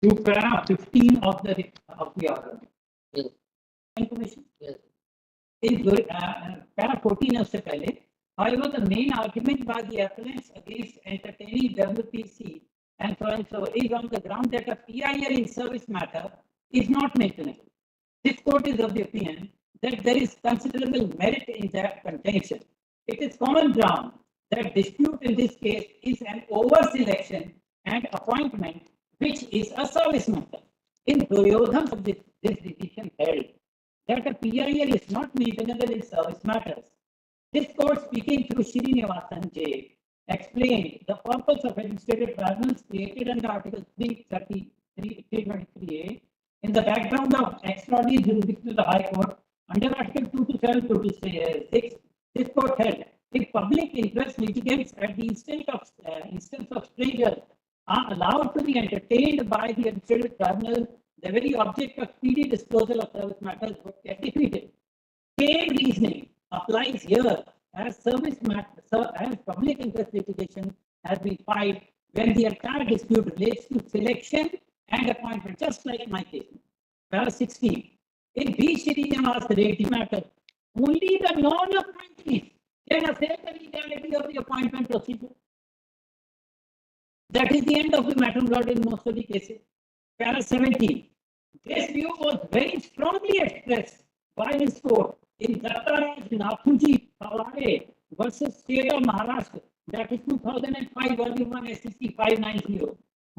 To para 15 of the order. Yes. Information. Yes. In para 14 of the पहले, however, the main argument by the appellants against entertaining WPC and so on so is on the ground that a PIR in service matter is not maintainable. This court is of the opinion that there is considerable merit in that contention. It is common ground that dispute in this case is an over-selection and appointment, which is a service matter. In Duryodhan, this decision held that a PIR is not maintainable in service matters. This court, speaking through Srinivasan J, explain the purpose of administrative tribunals created under Article 323A in the background of extraordinary jurisdiction of the High Court under Article 227 to 6. This court held if public interest litigants at the instance of strangers are allowed to be entertained by the administrative tribunal, the very object of speedy disposal of service matters would get defeated. Same reasoning applies here as as public interest litigation has been filed when the entire dispute relates to selection and appointment, just like my case. Paragraph 16. In these city matter, only the non-appointees can assess the legality of the appointment procedure. That is the end of the matter, Lord, in most of the cases. Paragraph 17. This view was very strongly expressed by this court in Dattaraj Nathuji Paware versus State of Maharashtra, that is 2005, volume 1, SCC 590,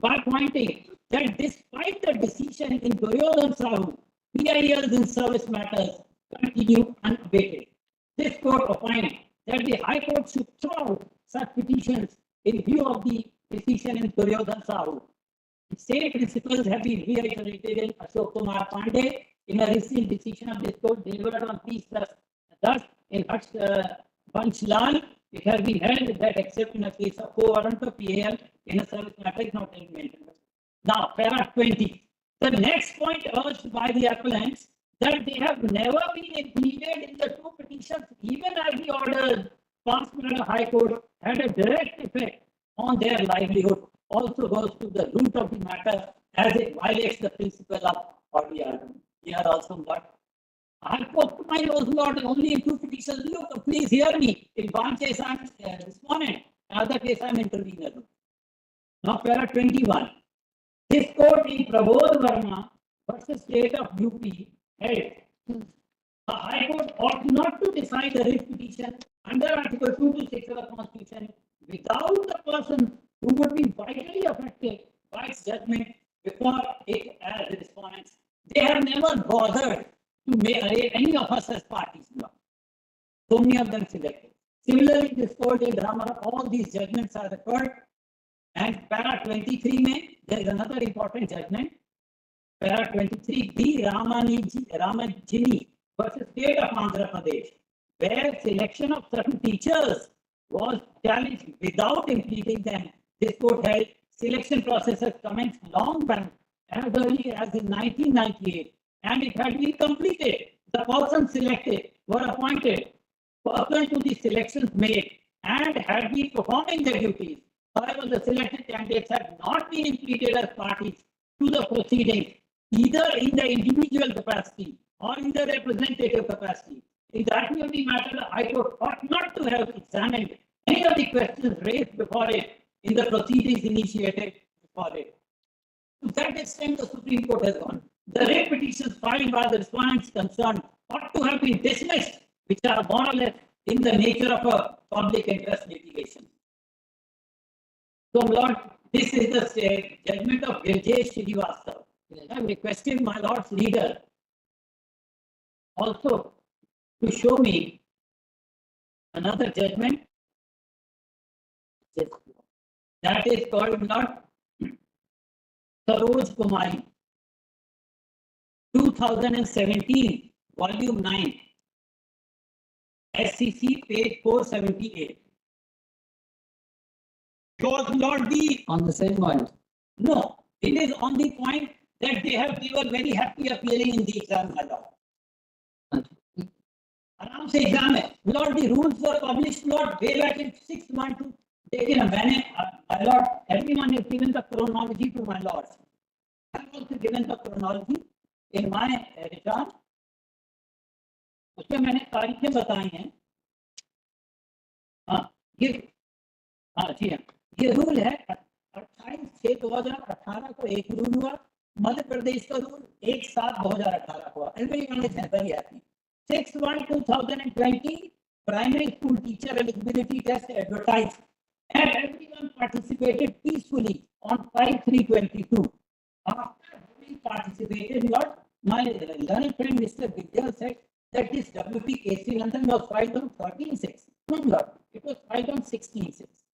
by pointing that despite the decision in Duryodhan Sahu, PILs in service matters continue unabated. This court opined that the High Court should throw out such petitions in view of the decision in Duryodhan Sahu. The same principles have been reiterated in Ashok Kumar Pandey in a recent decision of this court delivered on peace. Thus, in Banchlal, it has been held that except in a case of co-warrant of PAL in a service matter is not mentioned. Now, paragraph 20. The next point urged by the appellants that they have never been included in the two petitions, even as the orders passed by the High Court had a direct effect on their livelihood, also goes to the root of the matter as it violates the principle of body argument. Here also got. I spoke to my Lord only in two petitions. Look, please hear me. In one case I am respondent, in other case I am intervener. Now, para 21. This court in Prabodh Verma versus State of UP held the High Court ought not to decide the writ petition under Article 2 to 6 of the Constitution without the person who would be vitally affected by its judgment before it as the respondents. They have never bothered to make any of us as parties. So many of them selected. Similarly, this court in Rama, all these judgments are occurred. And para 23 there is another important judgment. Para 23 B. Ramajini versus State of Andhra Pradesh, where selection of certain teachers was challenged without implementing them. This court held selection process has commenced long back as early as in 1998, and it had been completed. The persons selected were appointed pursuant to the selections made and had been performing their duties. However, the selected candidates had not been implicated as parties to the proceedings, either in the individual capacity or in the representative capacity. In that view of the matter, the High Court ought not to have examined any of the questions raised before it in the proceedings initiated before it. To that extent, the Supreme Court has gone. The writ petitions filed by the respondents concerned ought to have been dismissed, which are more or less in the nature of a public interest litigation. So, Lord, this is the judgment of Virjesh Srivastava. I have requested my Lord's leader also to show me another judgment. That is called not Saroj Kumari, 2017, volume 9, SCC, page 478. Was not the On the same point. no, it is on the point that they were very happy appearing in the exam, my Lord. आराम से exam है, Lord, the rules were published, Lord, way back in 612. Taken my Lord, everyone has given the chronology to my Lord. I have also given the chronology in my return. उसमें मैंने तारीखें बताई हैं. हाँ, जी हाँ. ये रूल है 28/6/2018 को एक रूल हुआ. मध्य प्रदेश का रूल 1/7/2018 हुआ. Everyone is very happy. 6/1/2020 primary school teacher eligibility test advertised, and everyone participated peacefully on 5/3/22. After having participated, my learned friend Mr. Vidya said that this WP case in London was filed on 13/6. No, Lord, it was filed on 16/6.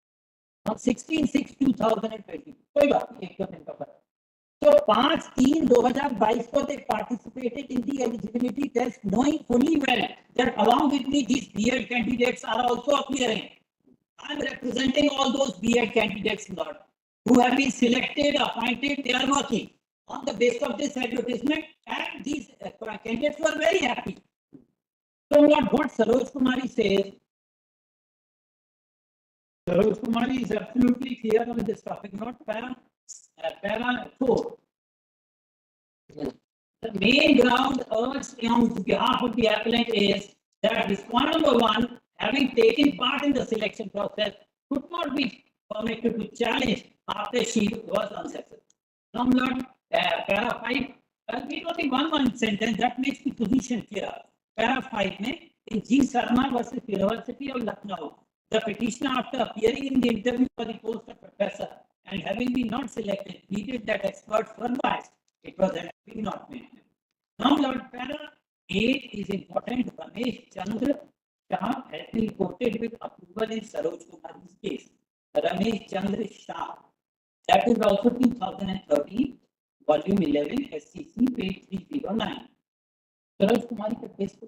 16/6/2020 कोई बात नहीं, 1 दिन का फर्क। So 5/3/2022 को they participated in the eligibility test knowing fully well that along with me these B.Ed candidates are also appearing. I am representing all those B.Ed candidates, Lord, who have been selected, appointed, they are working on the basis of this advertisement, and these candidates were very happy. So what Saroj Kumari says, Saroj Kumari is absolutely clear on this topic, not para 4. The main ground urged on behalf of the appellant is that respondent number 1, having taken part in the selection process, could not be permitted to challenge after she was unsuccessful. Now, Lord, para 5, we got in one sentence that makes the position clear. Para 5 में in G. Sharma versus University of Lucknow, the petitioner, after appearing in the interview for the post of professor and having been not selected, pleaded that experts were biased. It was actually not made. Now, Lord, para 8 is important. Ramesh Chandra Shah has been reported with approval in Saroj Kumari's case. Ramesh Chandra Shah. That is also 2013, volume 11, SCC, page 309. Saroj Kumari का case को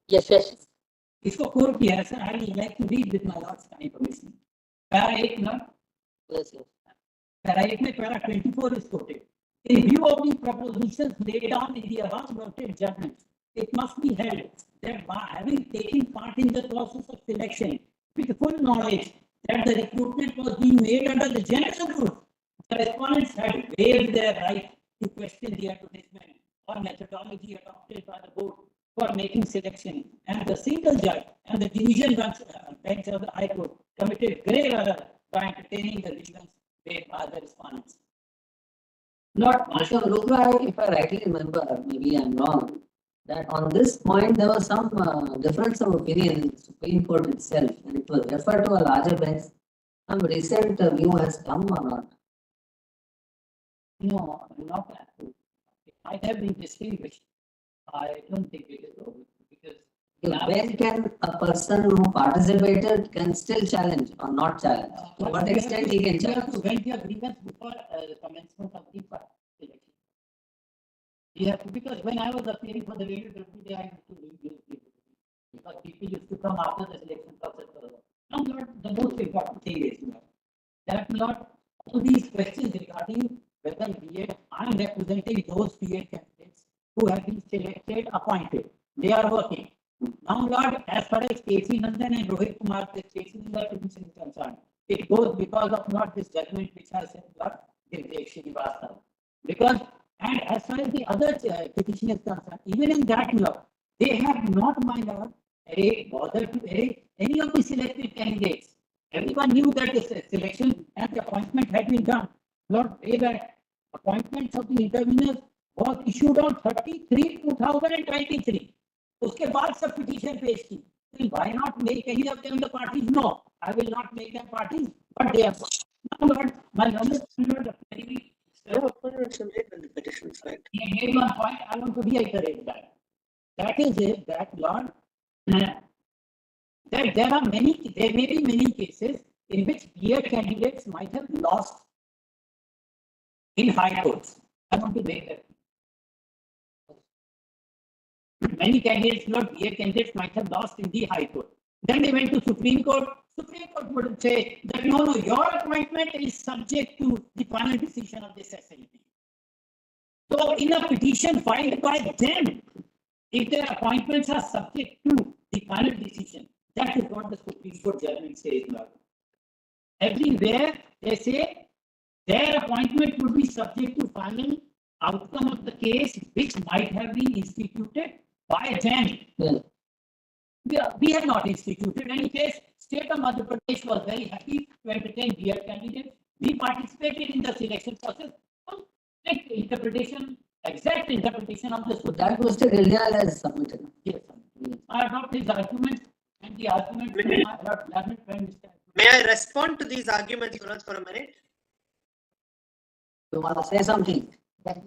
Yes, yes. इसको core किया है sir. I would like to read with my lord's kind permission. Para 8 ना. Yes, yes. Para 8 में para 24 is quoted. In view of the propositions laid down in the above noted judgment, it must be held that by having taken part in the process of selection with full knowledge that the recruitment was being made under the general rule, the respondents had waived their right to question the advertisement or methodology adopted by the board for making selection, and the single judge and the division bench of the High Court committed grave error by entertaining the grievance made by the respondents. Not Marshal Lukra, if I rightly remember, maybe I'm wrong, that on this point there was some difference of opinion in the Supreme Court itself, and it was referred to a larger bench. Some recent view has come or not? No, not that. It might have been distinguished. I don't think it is over because When can a person who participated can still challenge or not challenge? To what extent he can you have challenge? to vent your grievance before the commencement of the election. You have to, because when I was appearing for the radio deputy, I used to use people because people used to come after the selection process. Now, Lord, the most important thing is that Lord, all these questions regarding whether B.Ed, I am representing those B.Ed candidates who have been selected, appointed. They are working. Now, Lord, as far as K.C. Nandan and Rohit Kumar, the K.C. Nandan petition is concerned, it goes because of not this judgment which has said, Lord, Srinivasa. Because, and as far as the other petition is concerned, even in that law, they have not, my Lord, bothered to any of the selected candidates. Everyone knew that the selection and the appointment had been done. Lord, way back, appointments of the interveners was issued on 30/3/2023. उसके बाद सब petition पेश की. Why not make any of them the parties? No, I will not make them parties, but they are. Now, Lord, my Lord, the petition is right. he made one point. I want to reiterate that. That is it. That Lord, that there may be many cases in which B.Ed candidates might have lost in high courts. I want to make that. Many candidates, not B.Ed candidates, might have lost in the High Court. Then they went to Supreme Court. Supreme Court would say that no, your appointment is subject to the final decision of this SLP. So, in a petition filed by them, if their appointments are subject to the final decision, that is what the Supreme Court judgment says. Everywhere they say their appointment would be subject to final outcome of the case, which might have been instituted by them. Yes. We have not instituted any case. State of Madhya Pradesh was very happy to entertain B.Ed candidates. We participated in the selection process. Exact interpretation of the That was the India has submitted. Yes. I adopt his argument and the argument from my learned friend. May I respond to these arguments, Suraj, for a minute? You want to say something?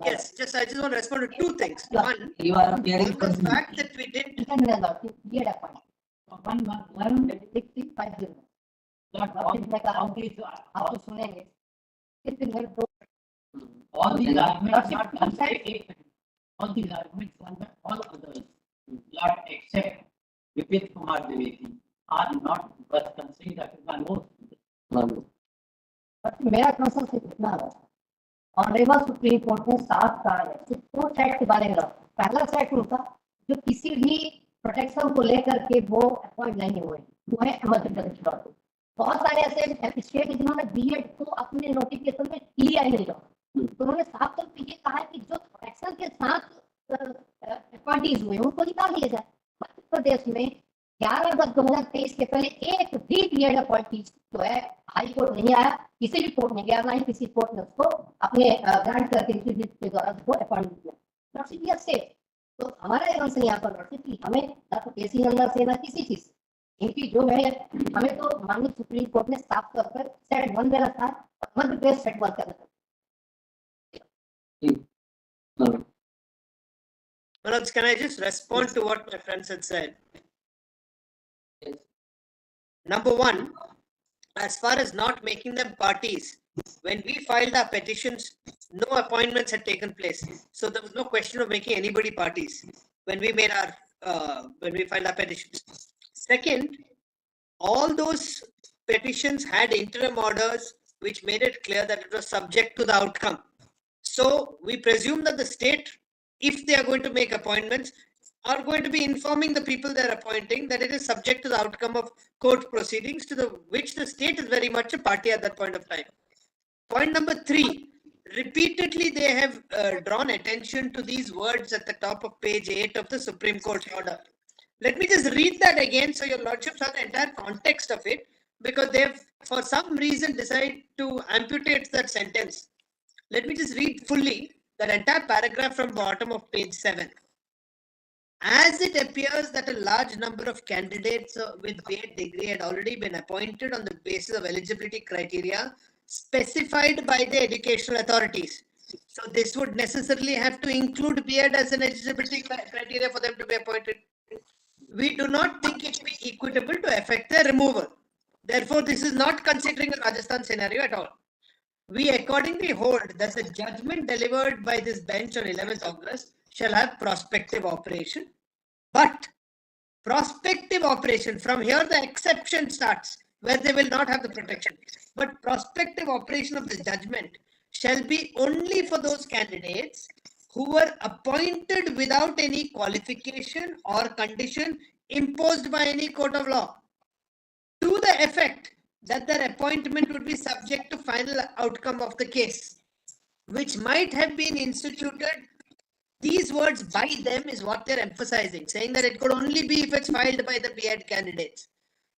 Yes, I just want to respond to two things. One, You are appearing on the fact that we did. Lord, all these आप तो सुनेंगे If you have all these arguments not considered, all these arguments and all others, Lord, except Vipin Kumar Deveti, are not worth considering. That is my most. But मेरा concern सिर्फ इतना है honourable supreme court ने साफ कहा है कि दो सेट के बारे में पहला सेट उनका जो किसी भी प्रोटेक्शन को लेकर के वो अपॉइंट नहीं हुए वो है मध्य प्रदेश लॉ। बहुत सारे ऐसे स्टेट जिन्होंने बीएड को अपने नोटिफिकेशन में लिया ही नहीं तो उन्होंने साफ तौर पर ये कहा है कि जो प्रोटेक्शन के साथ अपॉइंटीज हुए उनको निकाल दिया जाए। मध्य प्रदेश में 11 अगस्त 2023 के पहले एक भी बीएड अपॉइंटीज जो है हाई कोर्ट नहीं आया, किसी भी कोर्ट में गया, ना ही किसी कोर्ट ने उसको अपने ग्रांट करके के द्वारा उसको अपॉइंट किया से। तो हमारा ये कंसर्न यहाँ पर लॉर्डशिप की हमें ना तो केसी नंबर से ना किसी चीज इनकी जो है हमें तो माननीय सुप्रीम कोर्ट ने साफ तौर पर सेट 1 में रखा और मध्य प्रदेश सेट 1 कर रखा। Manoj, can I just respond to what my friends had said? Yes. Number one, as far as not making them parties, when we filed our petitions, no appointments had taken place. So there was no question of making anybody parties when we made when we filed our petitions. Second, all those petitions had interim orders which made it clear that it was subject to the outcome. So we presume that the state, if they are going to make appointments, are going to be informing the people they're appointing that it is subject to the outcome of court proceedings, to which the state is very much a party at that point of time. Point number 3, repeatedly they have drawn attention to these words at the top of page 8 of the Supreme Court order. Let me just read that again so your lordships have the entire context of it, because they have for some reason decided to amputate that sentence. Let me just read fully that entire paragraph from bottom of page 7. As it appears that a large number of candidates with B.Ed degree had already been appointed on the basis of eligibility criteria specified by the educational authorities. So this would necessarily have to include B.Ed as an eligibility criteria for them to be appointed. We do not think it to be equitable to effect their removal. Therefore, this is not considering a Rajasthan scenario at all. We accordingly hold that the judgment delivered by this bench on 11th August shall have prospective operation. But prospective operation, from here the exception starts, where they will not have the protection. But prospective operation of the judgment shall be only for those candidates who were appointed without any qualification or condition imposed by any court of law, to the effect that their appointment would be subject to final outcome of the case, which might have been instituted. These words by them is what they're emphasizing, saying that it could only be if it's filed by the B.Ed candidates.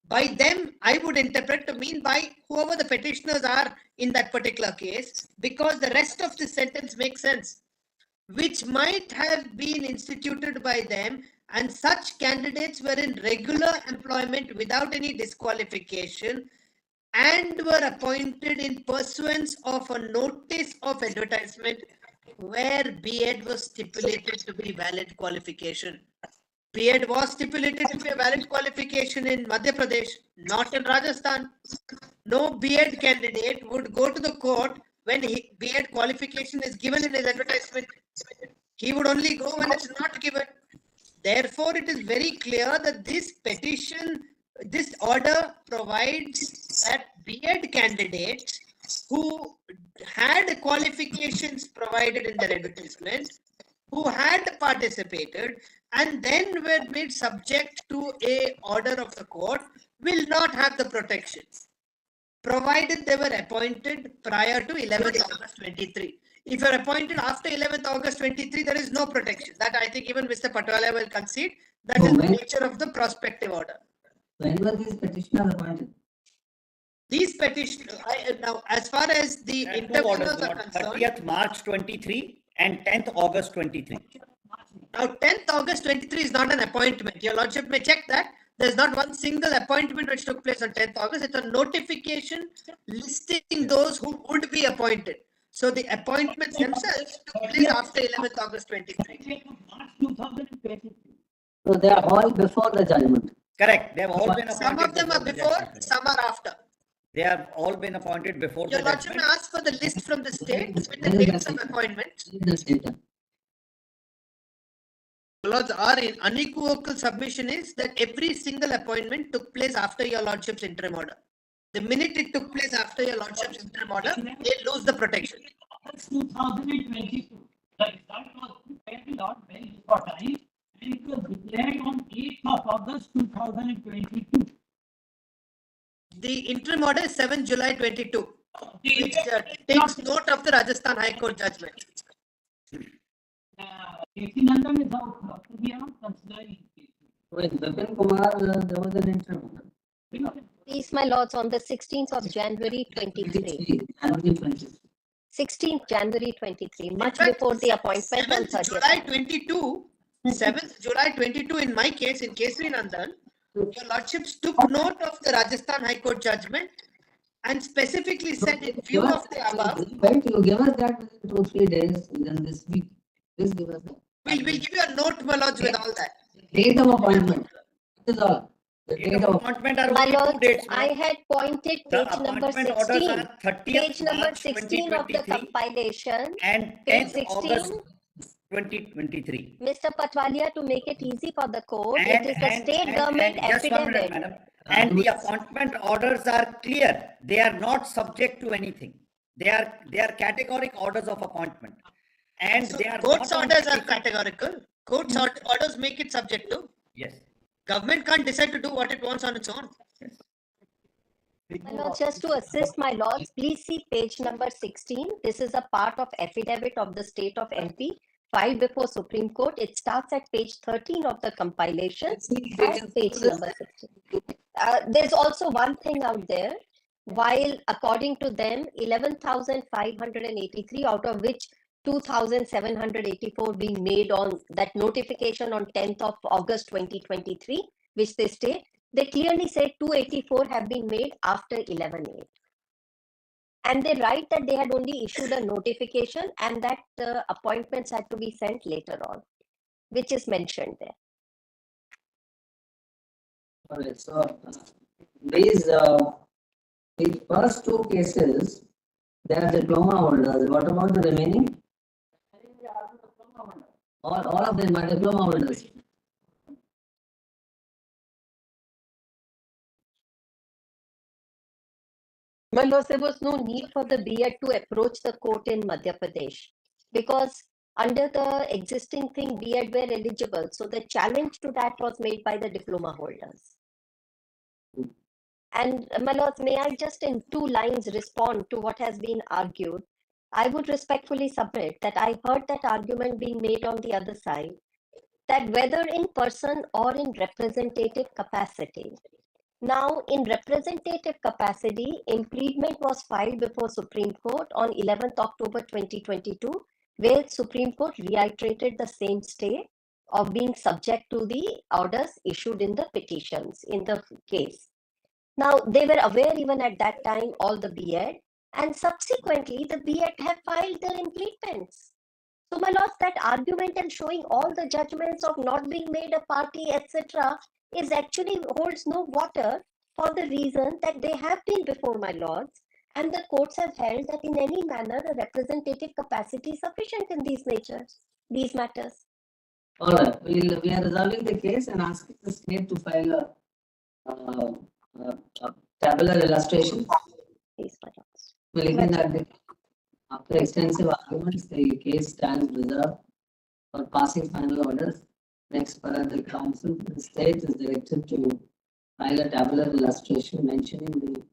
By them, I would interpret to mean by whoever the petitioners are in that particular case, because the rest of the sentence makes sense, which might have been instituted by them, and such candidates were in regular employment without any disqualification and were appointed in pursuance of a notice of advertisement where B.Ed was stipulated to be valid qualification. B.Ed was stipulated to be a valid qualification in Madhya Pradesh, not in Rajasthan. No B.Ed candidate would go to the court when B.Ed qualification is given in his advertisement. He would only go when it's not given. Therefore, it is very clear that this petition, this order provides that B.Ed candidates who had qualifications provided in their advertisement, who had participated and then were made subject to a order of the court, will not have the protection, provided they were appointed prior to 11th August 23. If you are appointed after 11th August 23, there is no protection. That I think even Mr. Patwala will concede. That is the nature of the prospective order. When were these petitioners appointed? These petitioners, now as far as the interveners are concerned, 30th March 23 and 10th August 23. Now 10th August 23 is not an appointment. Your Lordship may check that. There is not one single appointment which took place on 10th August. It's a notification listing those who would be appointed. So the appointments themselves took place after 11th August 23. So they are all before the judgment. Correct. They have all been appointed. Some of them are before, some are after. They have all been appointed before Your the Lordship judgment. may ask for the list from the states with the dates of appointment. That's data. Lords, our unequivocal submission is that every single appointment took place after your Lordship's interim order. The minute it took place after your Lordship's interim order, they lose the protection. August 2022. The result was prepared not well before time and it was declared on 8th of August 2022. The interim order is 7 July 22, which takes note of the Rajasthan High Court judgment. Petitioner is out to be out considering. With Vipin Kumar, there was an interim order. Please, my lords, on the 16th of January 23. January 23. 16th January 23, much fact, before the appointment on 7th 30th. July 22, 7th July 22 in my case, in Kesri Nandan, your Lordships took note of the Rajasthan High Court judgment and specifically said in view of the above. Right, you give us that within 2-3 days within this week. Please give us that. We'll give you a note, my lords, with all that. Date of appointment. That is all. The Date date of of appointment are My only 2 lords, dates. I had pointed The page number appointment orders 16. are 30th Page number March 16 of the 2023 compilation. and Page 10th 16. August 2023. Mr. Patwalia, to make it easy for the court, And- it is the and- state and- government and just 1 minute, affidavit. madam. And the appointment orders are clear. They are not subject to anything. They are categoric orders of appointment. And So they are court's not on orders are petition. categorical. Court's orders make it subject to. Yes. Government can't decide to do what it wants on its own. My lords, just to assist my lords, please see page number 16. This is a part of affidavit of the state of MP filed before Supreme Court. It starts at page 13 of the compilation and page number 16. There's also one thing out there. While according to them, 11,583 out of which 2,784 being made on that notification on 10th of August 2023, which they state, they clearly say 284 have been made after 11/8. And they write that they had only issued a notification and that appointments had to be sent later on, which is mentioned there. Alright, so these the first 2 cases, they are diploma holders. What about the remaining? All of them are diploma holders. My lords, there was no need for the B.Ed to approach the court in Madhya Pradesh because under the existing thing, B.Ed were eligible. So the challenge to that was made by the diploma holders. And my lords, may I just in 2 lines respond to what has been argued? I would respectfully submit that I heard that argument being made on the other side, that whether in person or in representative capacity. Now, in representative capacity, impleadment was filed before Supreme Court on 11th October 2022, where Supreme Court reiterated the same stay of being subject to the orders issued in the petitions in the case. Now, they were aware even at that time, all the B.Ed, and subsequently the B.Ed have filed their impleadments. So, my lords, that argument and showing all the judgments of not being made a party, etc., is actually holds no water for the reason that they have been before my lords, and the courts have held that in any manner a representative capacity is sufficient in these matters. All right, we are resolving the case and asking the state to file a tabular illustration. Please, my lords. Believing that after extensive arguments, the case stands reserved for passing final orders. Next, per the council, the state is directed to file a tabular illustration mentioning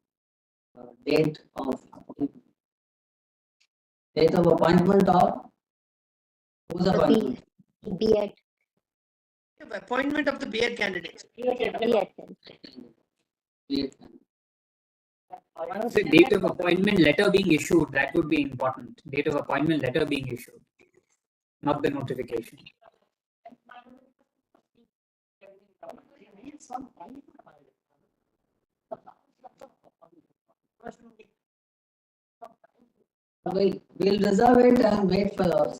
the date of appointment. Date of appointment of whose The appointment? B.Ed. Appointment of the B.Ed candidates. B.Ed. The date of appointment letter being issued, that would be important. Date of appointment letter being issued, not the notification. We'll reserve it and wait for yours.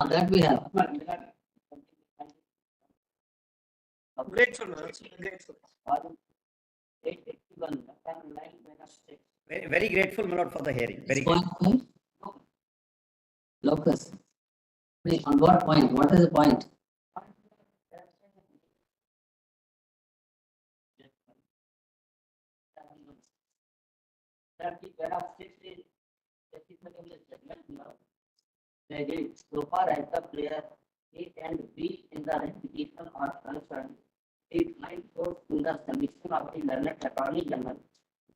That we have. Grateful, my lord. Grateful. Very, very grateful, my lord, for the hearing. Very Point grateful. five? Locus. Wait, on what point? What is the point? So far as the player A and B in the ratification are concerned, it might go to the submission of the learned attorney general.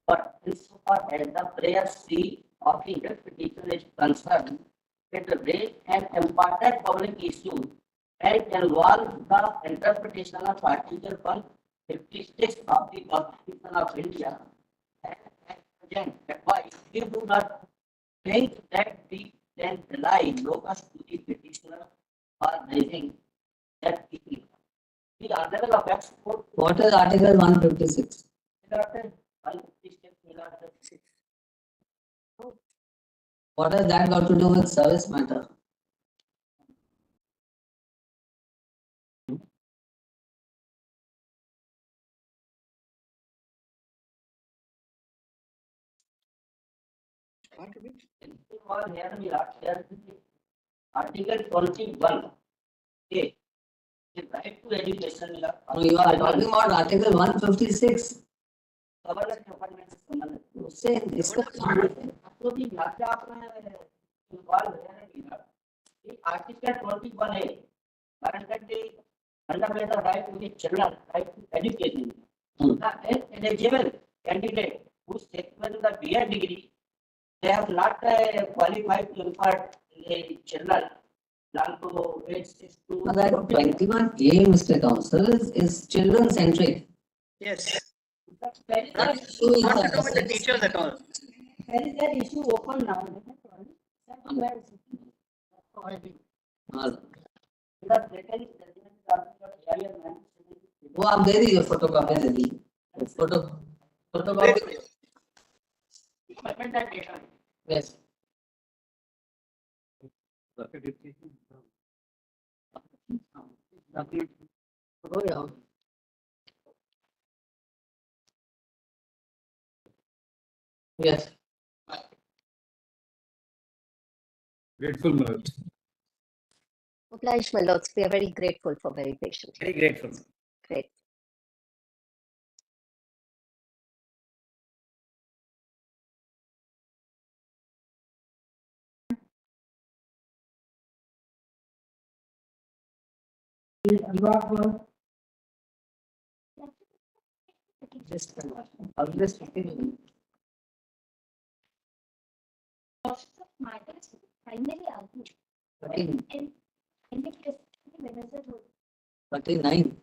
But insofar as the player C of the petition is concerned, it raised an important public issue and involves the interpretation of Article 156 of the Constitution of India. And at present, advice, we do not think that we can rely locus to the petitioner for raising that issue. The article of export. What is Article 156? What has that got to do with service matter? Article 21. Okay. The right to education. No, you are talking about Article 156. Say, इसका Article 21A granted the fundamental right to the children, right to education. The eligible candidate who secured the BA degree, they have not qualified to impart the children down to age 6 to that 21A, Mr. Counsel, is children centric. Yes. Not Not to do with the teachers at all. There is that issue open now. वो आप दे दीजिए photocopy दे दीजिए photocopy yes हो गया yes Grateful, my lord. Obliged, my lords. We are very grateful for very patient. Very grateful. Great. always 15 Matters finally argued. 13 And the case Wednesday road. 39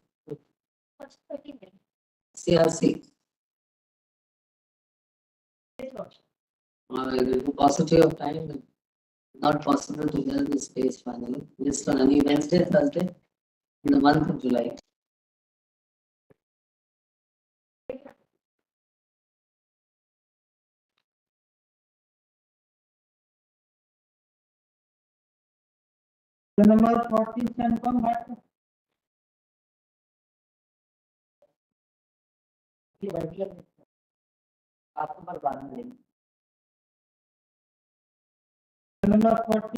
What's 39? CRC paucity of time not possible to hear this case finally just on any Wednesday Thursday in the month of July. Number 14 can come back. आपको पर बात नहीं Number 40